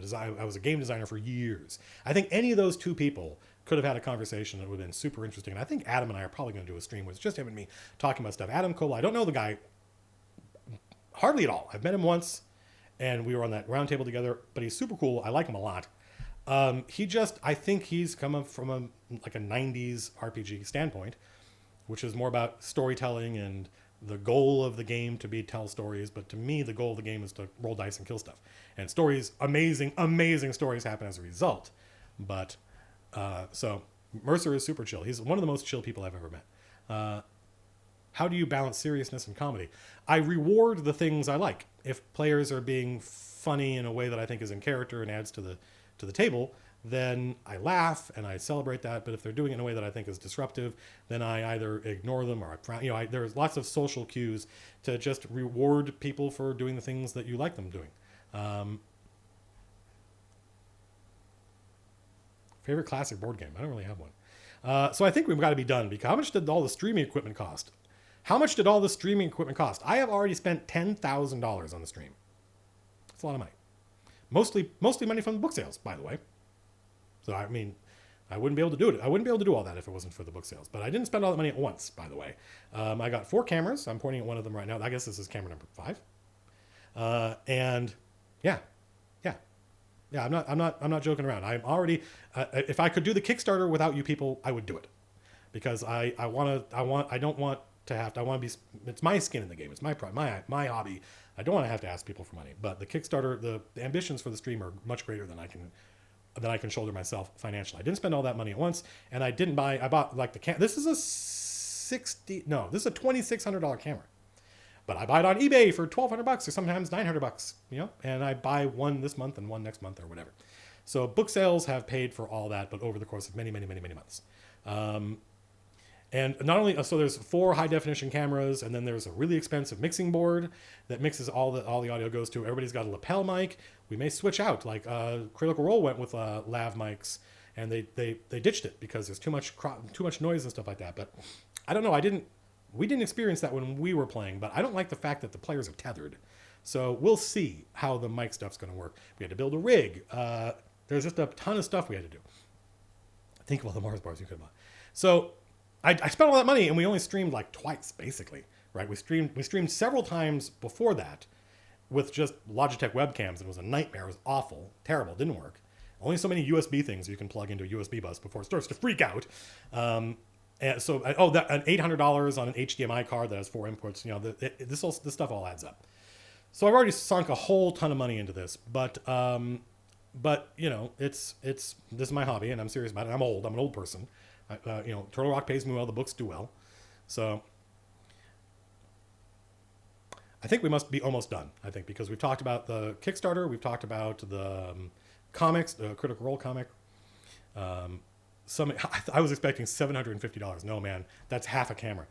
was a game designer for years. I think any of those two people could have had a conversation that would have been super interesting. And I think Adam and I are probably going to do a stream with just him and me talking about stuff. Adam Cole, I don't know the guy hardly at all. I've met him once, and we were on that round table together, but he's super cool. I like him a lot. I think he's come up from a 90s RPG standpoint, which is more about storytelling and the goal of the game to be tell stories. But to me, the goal of the game is to roll dice and kill stuff. And stories, amazing stories happen as a result. But so Mercer is super chill. He's one of the most chill people I've ever met. How do you balance seriousness and comedy? I reward the things I like. If players are being funny in a way that I think is in character and adds to the table, then I laugh and I celebrate that. But if they're doing it in a way that I think is disruptive, then I either ignore them or I frown. There's lots of social cues to just reward people for doing the things that you like them doing. Favorite classic board game? I don't really have one. So I think we've got to be done, because how much did all the streaming equipment cost? How much did all the streaming equipment cost? I have already spent $10,000 on the stream. That's a lot of money. Mostly money from the book sales, by the way. So, I mean, I wouldn't be able to do it. I wouldn't be able to do all that if it wasn't for the book sales. But I didn't spend all that money at once, by the way. I got 4 cameras. I'm pointing at one of them right now. I guess this is camera number 5. And yeah. I'm not joking around. I'm already. If I could do the Kickstarter without you people, I would do it, because I want to be. It's my skin in the game. It's my pride, my hobby. I don't want to have to ask people for money. But the Kickstarter, the ambitions for the stream are much greater than I can shoulder myself financially. I didn't spend all that money at once, and I bought like the this is a $2,600 camera, but I buy it on eBay for $1,200 or sometimes $900, and I buy one this month and one next month or whatever. So book sales have paid for all that, but over the course of many months. And not only, so there's 4 high definition cameras, and then there's a really expensive mixing board that mixes all the audio goes to. Everybody's got a lapel mic. We may switch out, like Critical Role went with lav mics, and they ditched it because there's too much noise and stuff like that. But I don't know. We didn't experience that when we were playing, but I don't like the fact that the players are tethered. So we'll see how the mic stuff's going to work. We had to build a rig. There's just a ton of stuff we had to do. Think of all the Mars bars you could buy. So I spent all that money, and we only streamed like twice, basically, right? We streamed several times before that with just Logitech webcams, and it was a nightmare. It was awful, terrible, didn't work. Only so many USB things you can plug into a USB bus before it starts to freak out. And so, an $800 on an HDMI card that has 4 inputs. This stuff all adds up. So I've already sunk a whole ton of money into this, but this is my hobby, and I'm serious about it. I'm an old person. Turtle Rock pays me well. The books do well. So I think we must be almost done. I think because we've talked about the Kickstarter, we've talked about the comics, the Critical Role comic. I was expecting $750. No, man, that's half a camera.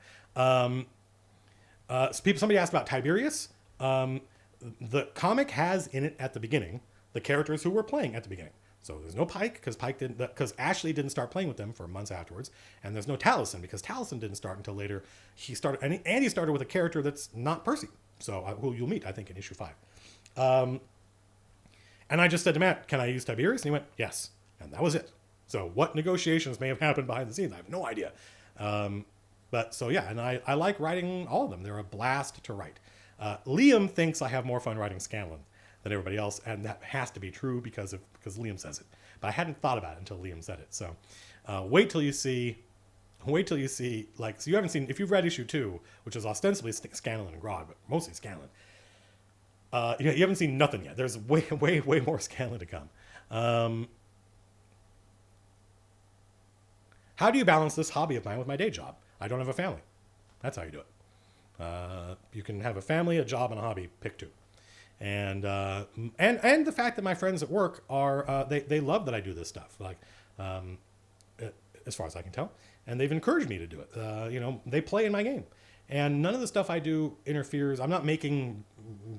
Somebody asked about Tiberius. The comic has in it at the beginning the characters who were playing at the beginning. So there's no Pike because Ashley didn't start playing with them for months afterwards, and there's no Taliesin because Taliesin didn't start until later. He started, and he started with a character that's not Percy, so who you'll meet I think in issue 5. And I just said to Matt, "Can I use Tiberius?" And he went, "Yes," and that was it. So what negotiations may have happened behind the scenes, I have no idea. But so yeah, and I like writing all of them. They're a blast to write. Liam thinks I have more fun writing Scanlan than everybody else, and that has to be true because Liam says it. But I hadn't thought about it until Liam said it. So wait till you see, like, so you haven't seen, if you've read issue 2, which is ostensibly Scanlan and Grog, but mostly Scanlan, you haven't seen nothing yet. There's way more Scanlan to come. How do you balance this hobby of mine with my day job? I don't have a family. That's how you do it. You can have a family, a job, and a hobby. Pick 2. And the fact that my friends at work are they love that I do this stuff, like as far as I can tell, and they've encouraged me to do it. They play in my game, and none of the stuff I do interferes. I'm not making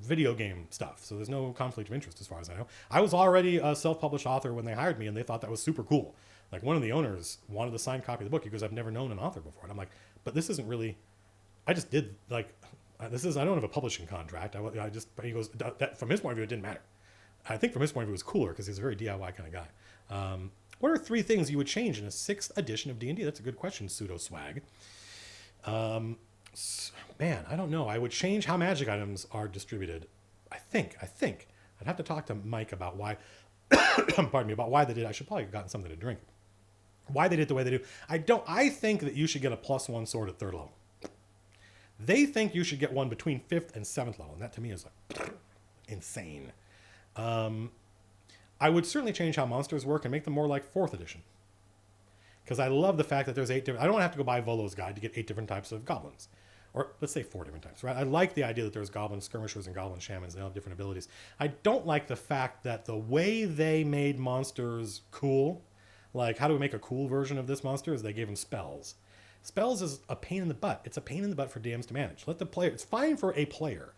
video game stuff, so there's no conflict of interest as far as I know. I was already a self-published author when they hired me, and they thought that was super cool. Like, one of the owners wanted a signed copy of the book. He goes, "I've never known an author before," and I'm like, "But this isn't really. I just did like." I don't have a publishing contract. He goes, that from his point of view, it didn't matter. I think from his point of view, it was cooler because he's a very DIY kind of guy. What are 3 things you would change in a 6th edition of D&D? That's a good question, Pseudo Swag. Man, I don't know. I would change how magic items are distributed. I think. I'd have to talk to Mike about why, pardon me, about why they did. I should probably have gotten something to drink. Why they did it the way they do. I think that you should get a +1 sword at 3rd level. They think you should get one between 5th and 7th level, and that to me is like insane. I would certainly change how monsters work and make them more like 4th edition. Because I love the fact that there's 8 different... I don't have to go buy Volo's Guide to get 8 different types of goblins. Or let's say 4 different types, right? I like the idea that there's goblin skirmishers and goblin shamans, and they all have different abilities. I don't like the fact that the way they made monsters cool, like how do we make a cool version of this monster, is they gave them spells. Spells is a pain in the butt. It's a pain in the butt for DMs to manage. Let the player... It's fine for a player.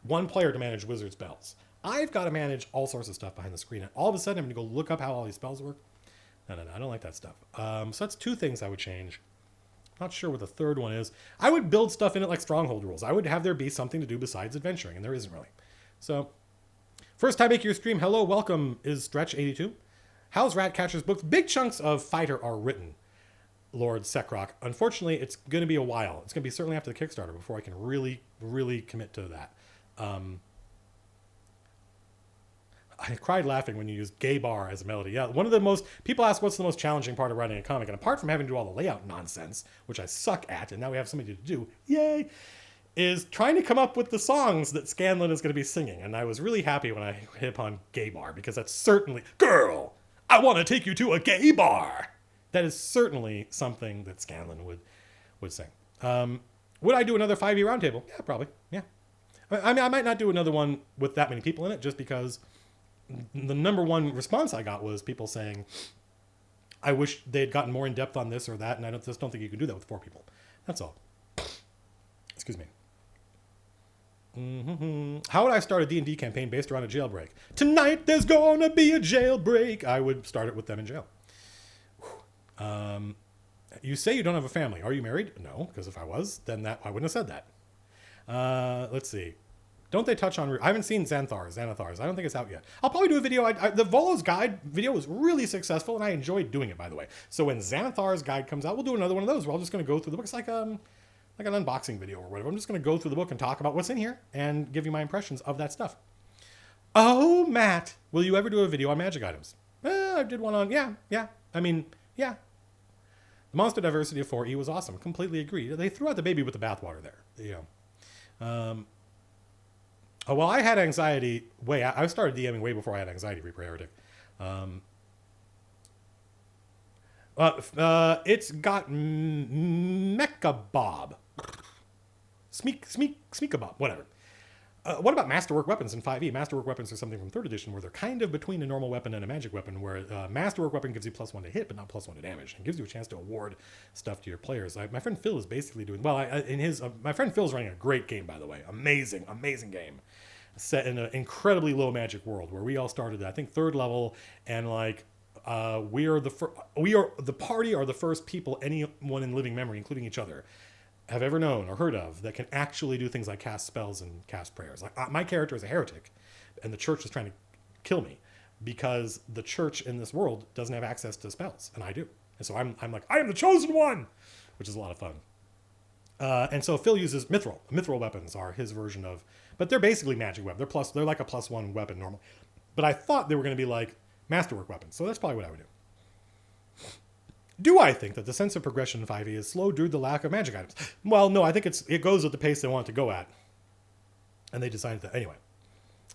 One player to manage wizard spells. I've got to manage all sorts of stuff behind the screen. And all of a sudden, I'm going to go look up how all these spells work. No, I don't like that stuff. So that's 2 things I would change. Not sure what the 3rd one is. I would build stuff in it like Stronghold rules. I would have there be something to do besides adventuring, and there isn't really. So, first time making your stream. Hello, welcome, is Stretch82. How's Ratcatcher's books? Big chunks of Fighter are written, Lord Sekrock. Unfortunately, it's going to be a while. It's going to be certainly after the Kickstarter before I can really commit to that. I cried laughing when you used gay bar as a melody. Yeah, people ask what's the most challenging part of writing a comic, and apart from having to do all the layout nonsense, which I suck at, and now we have somebody to do, yay, is trying to come up with the songs that Scanlan is going to be singing. And I was really happy when I hit upon gay bar, because that's certainly, girl, I want to take you to a gay bar. That is certainly something that Scanlan would sing. Would I do another 5e roundtable? Yeah, probably. Yeah. I mean, I might not do another one with that many people in it, just because the number one response I got was people saying, I wish they had gotten more in depth on this or that, and I just don't think you can do that with 4 people. That's all. Excuse me. How would I start a D&D campaign based around a jailbreak? Tonight there's gonna be a jailbreak. I would start it with them in jail. You say you don't have a family. Are you married? No, because if I was, then I wouldn't have said that. Let's see. Don't they touch on... I haven't seen Xanathar's. I don't think it's out yet. I'll probably do a video. The Volo's Guide video was really successful, and I enjoyed doing it, by the way. So when Xanathar's Guide comes out, we'll do another one of those where I'm just going to go through the book. It's like an unboxing video or whatever. I'm just going to go through the book and talk about what's in here and give you my impressions of that stuff. Oh, Matt, will you ever do a video on magic items? I did one on... Yeah. I mean, yeah. The monster diversity of 4E was awesome. Completely agree. They threw out the baby with the bathwater there. You know. Well, I had anxiety I started DMing way before I had anxiety pre-heretic. It's got Mecha Bob. Smeeka Bob, whatever. What about masterwork weapons in 5e? Masterwork weapons are something from 3rd edition where they're kind of between a normal weapon and a magic weapon, where masterwork weapon gives you +1 to hit, but not +1 to damage, and gives you a chance to award stuff to your players. My friend Phil is basically doing well. My friend Phil's running a great game, by the way. Amazing game, set in an incredibly low magic world where we all started at, I think, 3rd level, and like we are the party are the first people anyone in living memory, including each other, have ever known or heard of that can actually do things like cast spells and cast prayers. Like my character is a heretic, and the church is trying to kill me because the church in this world doesn't have access to spells, and I do. And so I'm like, I am the chosen one, which is a lot of fun. And so Phil uses mithril. Mithril weapons are his version of, but they're basically magic weapons. They're like a +1 weapon normal. But I thought they were going to be like masterwork weapons, so that's probably what I would do. Do I think that the sense of progression in 5e is slowed due to the lack of magic items? Well, no, I think it goes at the pace they want it to go at. And they decided that. Anyway.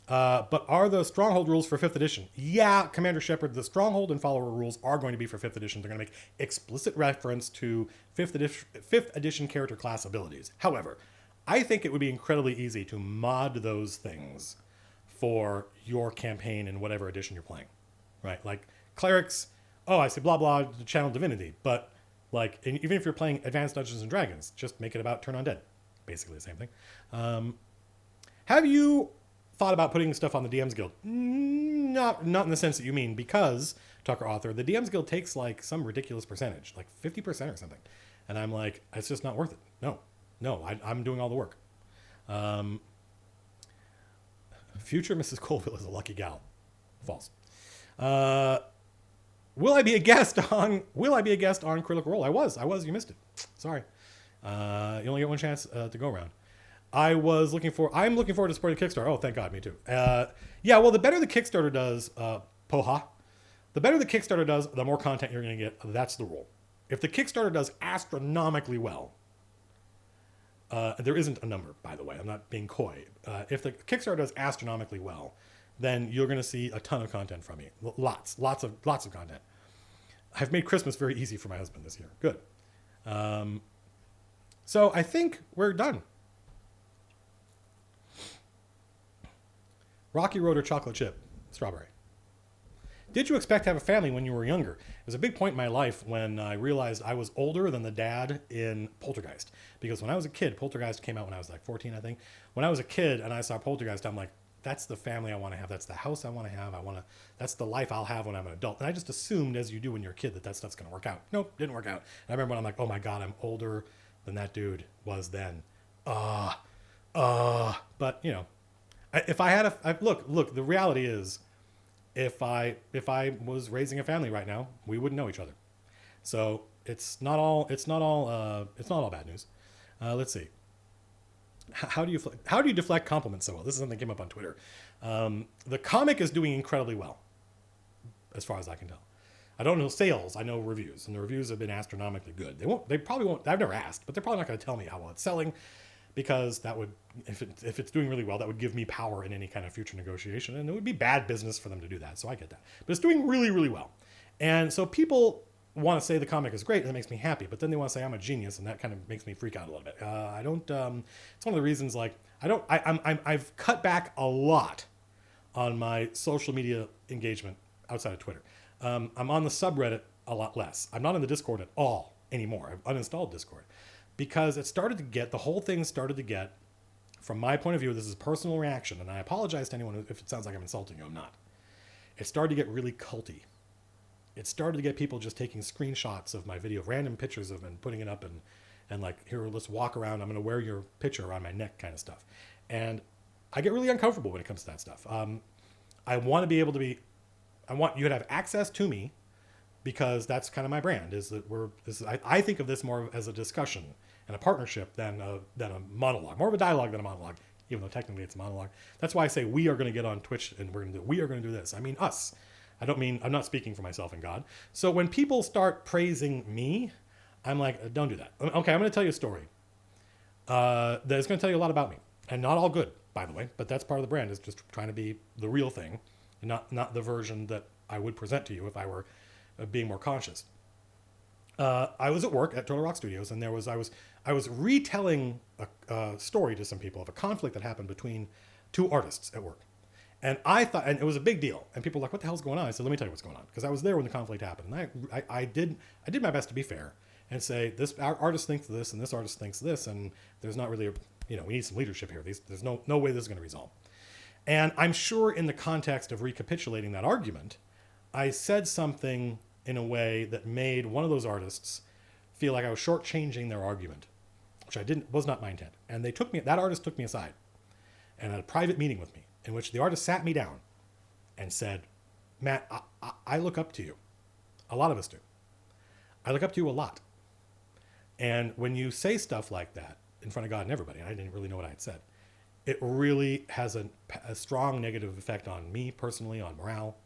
But are the Stronghold rules for 5th edition? Yeah, Commander Shepard, the Stronghold and Follower rules are going to be for 5th edition. They're going to make explicit reference to 5th edition character class abilities. However, I think it would be incredibly easy to mod those things for your campaign in whatever edition you're playing. Right? Like, clerics... Oh, I say blah blah channel divinity, but like even if you're playing Advanced Dungeons and Dragons, just make it about turn undead, basically the same thing. Have you thought about putting stuff on the DM's Guild? Not in the sense that you mean, because Tucker Author, the DM's Guild takes like some ridiculous percentage, like 50% or something, and I'm like, it's just not worth it. No, I'm doing all the work. Future Mrs. Colville is a lucky gal. False. Will I be a guest on Critical Role? I was. You missed it. Sorry. You only get one chance to go around. I'm looking forward to supporting Kickstarter. Oh, thank God, me too. Yeah, well, the better the Kickstarter does, Poha, the better the Kickstarter does, the more content you're going to get. That's the rule. If the Kickstarter does astronomically well, there isn't a number, by the way. I'm not being coy. If the Kickstarter does astronomically well, then you're going to see a ton of content from me. Lots of content. I've made Christmas very easy for my husband this year. Good. So I think we're done. Rocky Road or chocolate chip? Strawberry. Did you expect to have a family when you were younger? It was a big point in my life when I realized I was older than the dad in Poltergeist. Because when I was a kid, Poltergeist came out when I was like 14, I think. When I was a kid and I saw Poltergeist, I'm like, that's the family I want to have. That's the house I want to have. That's the life I'll have when I'm an adult. And I just assumed, as you do when you're a kid, that stuff's going to work out. Nope, didn't work out. And I remember when I'm like, oh my God, I'm older than that dude was then. But, you know, look, the reality is, if I was raising a family right now, we wouldn't know each other. So it's not all bad news. Let's see. How do you deflect compliments so well? This is something that came up on Twitter. The comic is doing incredibly well, as far as I can tell. I don't know sales. I know reviews, and the reviews have been astronomically good. They probably won't. I've never asked, but they're probably not going to tell me how well it's selling, because that would, if it's doing really well, that would give me power in any kind of future negotiation, and it would be bad business for them to do that. So I get that, but it's doing really, really well, and so people want to say the comic is great, and that makes me happy, but then they want to say I'm a genius, and that kind of makes me freak out a little bit. I don't. It's one of the reasons, like, I've cut back a lot on my social media engagement outside of Twitter. I'm on the subreddit a lot less. I'm not in the Discord at all anymore. I've uninstalled Discord because the whole thing started to get, from my point of view, this is a personal reaction, and I apologize to anyone if it sounds like I'm insulting you. I'm not. It started to get really culty. It started to get people just taking screenshots of my video, random pictures of them, and putting it up and like, here, let's walk around. I'm going to wear your picture around my neck kind of stuff. And I get really uncomfortable when it comes to that stuff. I want to be able to I want you to have access to me, because that's kind of my brand, is that I think of this more as a discussion and a partnership than a monologue, more of a dialogue than a monologue, even though technically it's a monologue. That's why I say we are going to get on Twitch and we are going to do this. I mean us. I'm not speaking for myself and God. So when people start praising me, I'm like, don't do that. Okay, I'm going to tell you a story that is going to tell you a lot about me, and not all good, by the way, but that's part of the brand, is just trying to be the real thing, and not the version that I would present to you if I were being more conscious. I was at work at Turtle Rock Studios, and I was retelling a story to some people of a conflict that happened between two artists at work. And I thought, and it was a big deal. And people were like, what the hell's going on? I said, let me tell you what's going on. Because I was there when the conflict happened. And I did my best to be fair and say, our artist thinks this and this artist thinks this. And there's not really, we need some leadership here. There's no way this is going to resolve. And I'm sure in the context of recapitulating that argument, I said something in a way that made one of those artists feel like I was shortchanging their argument, which was not my intent. And that artist took me aside and had a private meeting with me, in which the artist sat me down and said, Matt, I look up to you. A lot of us do. I look up to you a lot. And when you say stuff like that in front of God and everybody, and I didn't really know what I had said, it really has a strong negative effect on me personally, on morale.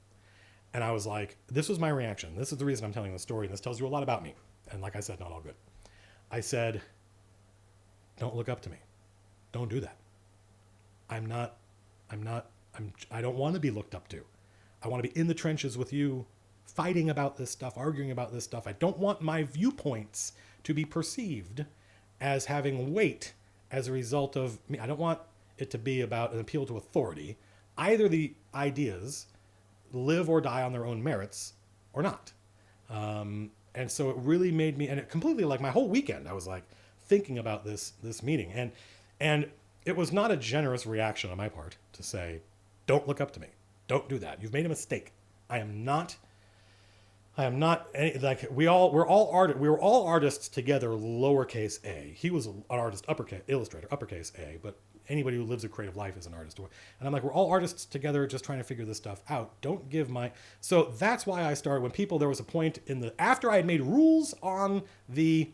And I was like, this was my reaction. This is the reason I'm telling the story. And this tells you a lot about me. And like I said, not all good. I said, don't look up to me. Don't do that. I don't want to be looked up to. I want to be in the trenches with you, fighting about this stuff, arguing about this stuff. I don't want my viewpoints to be perceived as having weight as a result of me. I don't want it to be about an appeal to authority. Either the ideas live or die on their own merits or not. And so it really made me, and it completely, like my whole weekend, I was like thinking about this meeting. And it was not a generous reaction on my part to say, don't look up to me. Don't do that. You've made a mistake. We were all artists together, lowercase a. He was an artist, illustrator, uppercase a, but anybody who lives a creative life is an artist. And I'm like, we're all artists together just trying to figure this stuff out. Don't give so that's why I started when there was a point after I had made rules on the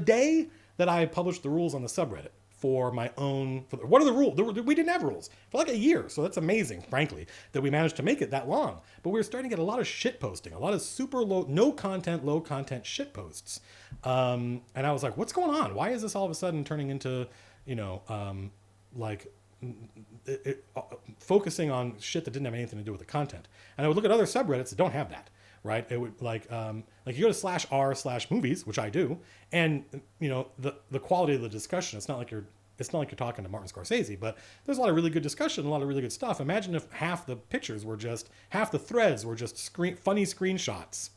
day that I published the rules on the subreddit for my own, what are the rules? We didn't have rules for like a year. So that's amazing, frankly, that we managed to make it that long. But we were starting to get a lot of shit posting, a lot of super low content shit posts. And I was like, what's going on? Why is this all of a sudden turning into, focusing on shit that didn't have anything to do with the content? And I would look at other subreddits that don't have that. Right? It would like you go to /r/movies, which I do, and the quality of the discussion. It's not like you're talking to Martin Scorsese, but there's a lot of really good discussion, a lot of really good stuff. Imagine if half the threads were just funny screenshots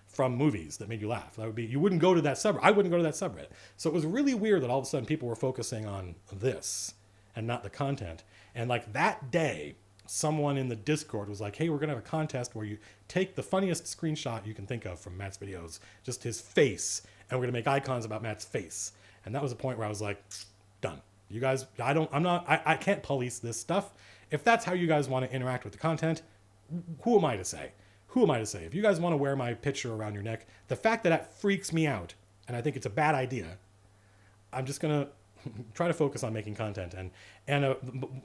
from movies that made you laugh. You wouldn't go to that subreddit. I wouldn't go to that subreddit. So it was really weird that all of a sudden people were focusing on this and not the content. And like that day, someone in the Discord was like, hey, we're going to have a contest where you take the funniest screenshot you can think of from Matt's videos, just his face, and we're going to make icons about Matt's face. And that was a point where I was like, done. You guys, I can't police this stuff. If that's how you guys want to interact with the content, who am I to say? If you guys want to wear my picture around your neck, the fact that freaks me out, and I think it's a bad idea, I'm just going to try to focus on making content. And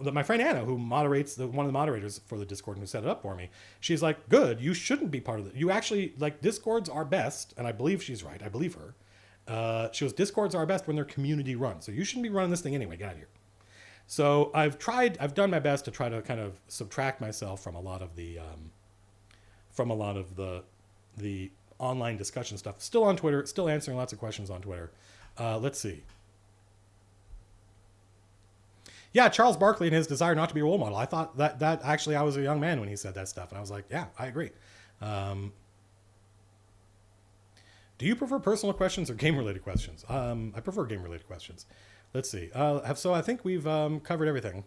my friend Anna, who moderates, one of the moderators for the Discord and who set it up for me, she's like, good, you shouldn't be part of it. You actually, Discords are best, and I believe she's right. I believe her. She goes, Discords are best when they're community run. So you shouldn't be running this thing anyway. Get out of here. So I've done my best to try to kind of subtract myself from a lot of the online discussion stuff. Still on Twitter, still answering lots of questions on Twitter. Let's see. Yeah, Charles Barkley and his desire not to be a role model. I thought that actually I was a young man when he said that stuff. And I was like, yeah, I agree. Do you prefer personal questions or game-related questions? I prefer game-related questions. Let's see. So I think we've covered everything.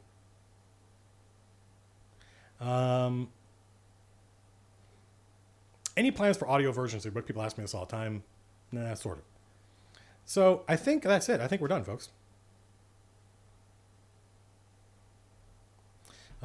Any plans for audio versions of your book? People ask me this all the time. Nah, sort of. So I think that's it. I think we're done, folks.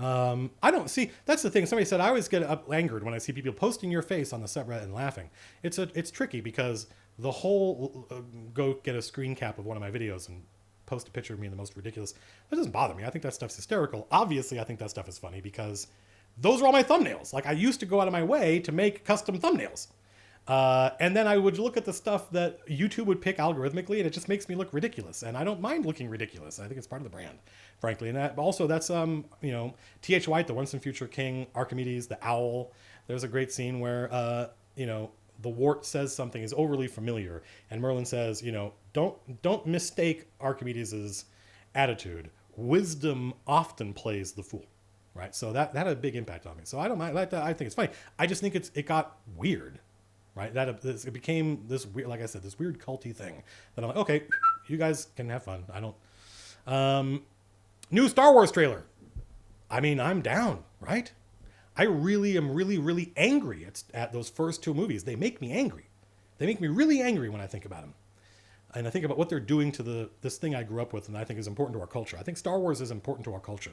I don't see, that's the thing. Somebody said, I always get angered when I see people posting your face on the subreddit and laughing. It's tricky because the whole go get a screen cap of one of my videos and post a picture of me in the most ridiculous. That doesn't bother me. I think that stuff's hysterical. Obviously, I think that stuff is funny because those are all my thumbnails. Like I used to go out of my way to make custom thumbnails. And then I would look at the stuff that YouTube would pick algorithmically, and it just makes me look ridiculous. And I don't mind looking ridiculous. I think it's part of the brand, frankly. And that's T.H. White, the once and future king, Archimedes, the owl. There's a great scene where, the wart says something is overly familiar, and Merlin says, don't mistake Archimedes' attitude. wisdom often plays the fool, right? So that had a big impact on me. So I don't mind. I think it's funny. I just think it got weird, right? It became this weird, like I said, this weird culty thing that I'm like, okay, you guys can have fun. I don't. New Star Wars trailer. I mean, I'm down, right? I really am really angry at those first two movies. They make me angry. They make me really angry when I think about them. And I think about what they're doing to this thing I grew up with and I think is important to our culture. I think Star Wars is important to our culture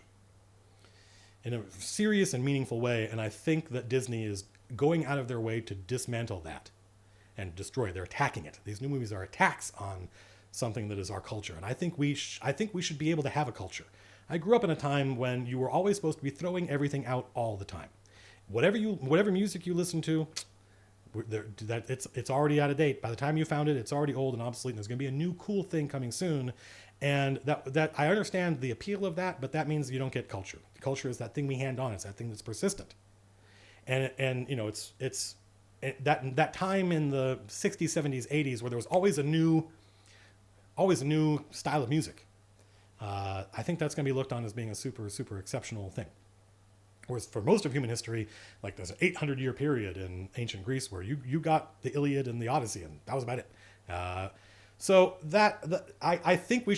in a serious and meaningful way. And I think that Disney is going out of their way to dismantle that and destroy it. They're attacking it. These new movies are attacks on something that is our culture. And I think we should be able to have a culture. I grew up in a time when you were always supposed to be throwing everything out all the time. Whatever music you listen to, it's already out of date. By the time you found it, it's already old and obsolete. And there's going to be a new cool thing coming soon. And that I understand the appeal of that, but that means you don't get culture. Culture is that thing we hand on. It's that thing that's persistent. And you know, it's that time in the 60s, 70s, 80s where there was always a new style of music. I think that's going to be looked on as being a super, super exceptional thing. Whereas for most of human history, like there's an 800-year period in ancient Greece where you got the Iliad and the Odyssey, and that was about it. So I think we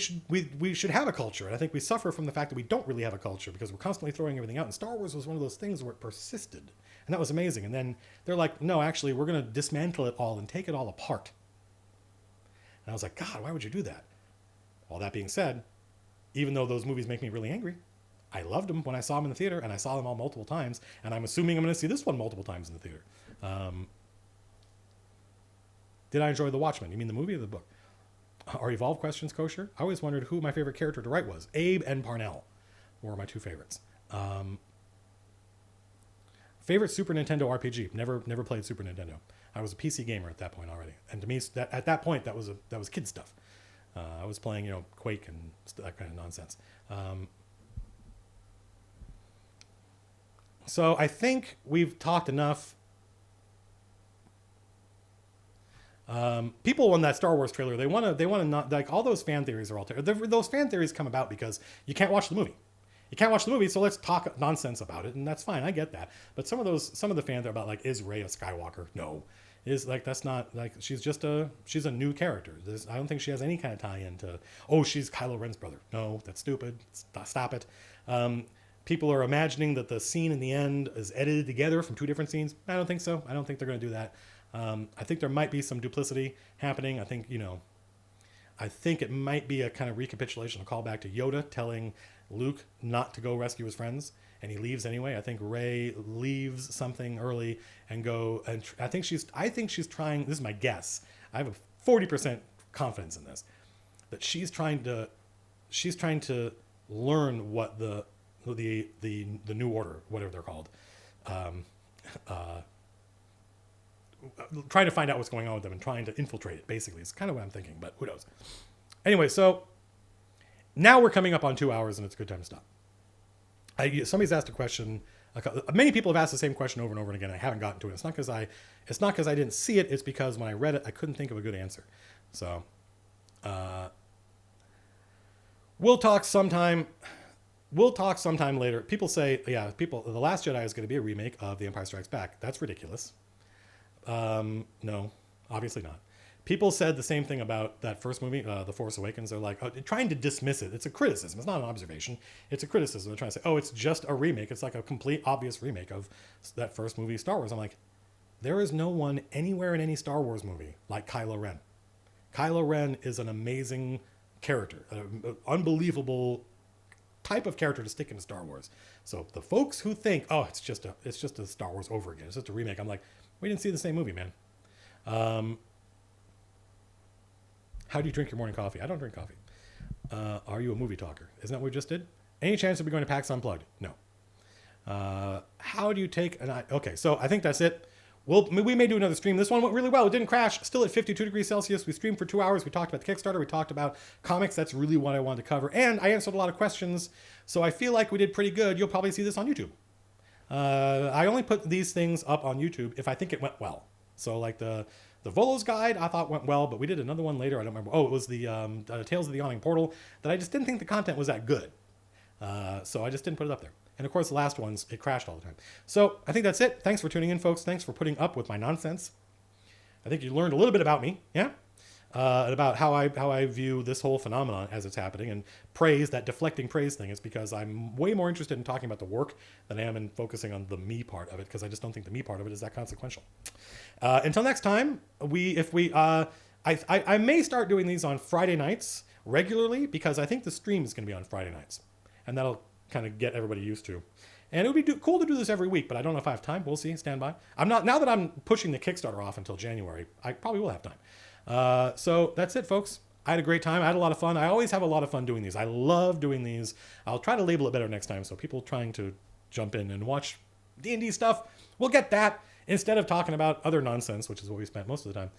should have a culture, and I think we suffer from the fact that we don't really have a culture because we're constantly throwing everything out. And Star Wars was one of those things where it persisted, and that was amazing. And then they're like, no, actually, we're going to dismantle it all and take it all apart. And I was like, God, why would you do that? All that being said, even though those movies make me really angry, I loved them when I saw them in the theater, and I saw them all multiple times, and I'm assuming I'm going to see this one multiple times in the theater. Did I enjoy The Watchmen? You mean the movie or the book? Are Evolved questions kosher? I always wondered who my favorite character to write was. Abe and Parnell were my two favorites. Favorite Super Nintendo RPG? Never played Super Nintendo. I was a PC gamer at that point already, and to me, at that point, that was kid stuff. I was playing, Quake and that kind of nonsense. So I think we've talked enough. People on that Star Wars trailer, they want to not, like, all those fan theories are all those fan theories come about because you can't watch the movie. You can't watch the movie, so let's talk nonsense about it, and that's fine. I get that. But some of the fans are about, like, is Rey a Skywalker? No. That's not, like, she's a new character. I don't think she has any kind of tie-in to, she's Kylo Ren's brother. No, that's stupid. Stop it. People are imagining that the scene in the end is edited together from two different scenes. I don't think so. I don't think they're going to do that. I think there might be some duplicity happening. I think it might be a kind of recapitulation, a callback to Yoda telling Luke not to go rescue his friends, and he leaves anyway. I think Rey leaves something early and I think she's trying, this is my guess, I have a 40% confidence in this, that she's trying to learn what the New Order, whatever they're called, trying to find out what's going on with them and trying to infiltrate it, basically. It's kind of what I'm thinking, but who knows. Anyway, so now we're coming up on 2 hours, and it's a good time to stop. Somebody's asked a question. Many people have asked the same question over and over again. I haven't gotten to it. It's not because I didn't see it. It's because when I read it, I couldn't think of a good answer. So we'll talk sometime later. People say, The Last Jedi is going to be a remake of The Empire Strikes Back. That's ridiculous. No, obviously not. People said the same thing about that first movie, The Force Awakens. They're like, trying to dismiss it. It's a criticism. It's not an observation. It's a criticism. They're trying to say, it's just a remake. It's like a complete obvious remake of that first movie, Star Wars. I'm like, there is no one anywhere in any Star Wars movie like Kylo Ren. Kylo Ren is an amazing character, an unbelievable type of character to stick into Star Wars. So the folks who think, it's just a Star Wars over again, it's just a remake, I'm like, we didn't see the same movie, man. How do you drink your morning coffee? I don't drink coffee. Are you a movie talker? Isn't that what we just did? Any chance of we going to PAX Unplugged? No. How do you take okay, so I think that's it. We may do another stream. This one went really well. It didn't crash. Still at 52 degrees Celsius. We streamed for 2 hours. We talked about the Kickstarter. We talked about comics. That's really what I wanted to cover. And I answered a lot of questions. So I feel like we did pretty good. You'll probably see this on YouTube. I only put these things up on YouTube if I think it went well. So like the Volo's guide, I thought went well, but we did another one later. I don't remember. It was the Tales of the Yawning Portal that I just didn't think the content was that good. So I just didn't put it up there. And of course, the last ones, it crashed all the time. So I think that's it. Thanks for tuning in, folks. Thanks for putting up with my nonsense. I think you learned a little bit about me, yeah? And about how I view this whole phenomenon as it's happening. And praise, that deflecting praise thing, is because I'm way more interested in talking about the work than I am in focusing on the me part of it, because I just don't think the me part of it is that consequential. Until next time, I may start doing these on Friday nights regularly, because I think the stream is going to be on Friday nights. And that'll kind of get everybody used to. And it would be cool to do this every week, but I don't know if I have time. We'll see. Stand by. Now that I'm pushing the Kickstarter off until January, I probably will have time. So that's it, folks. I had a great time. I had a lot of fun. I always have a lot of fun doing these. I love doing these. I'll try to label it better next time, so people trying to jump in and watch D&D stuff will get that instead of talking about other nonsense, which is what we spent most of the time.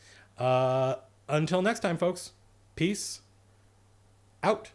Until next time, folks. Peace out.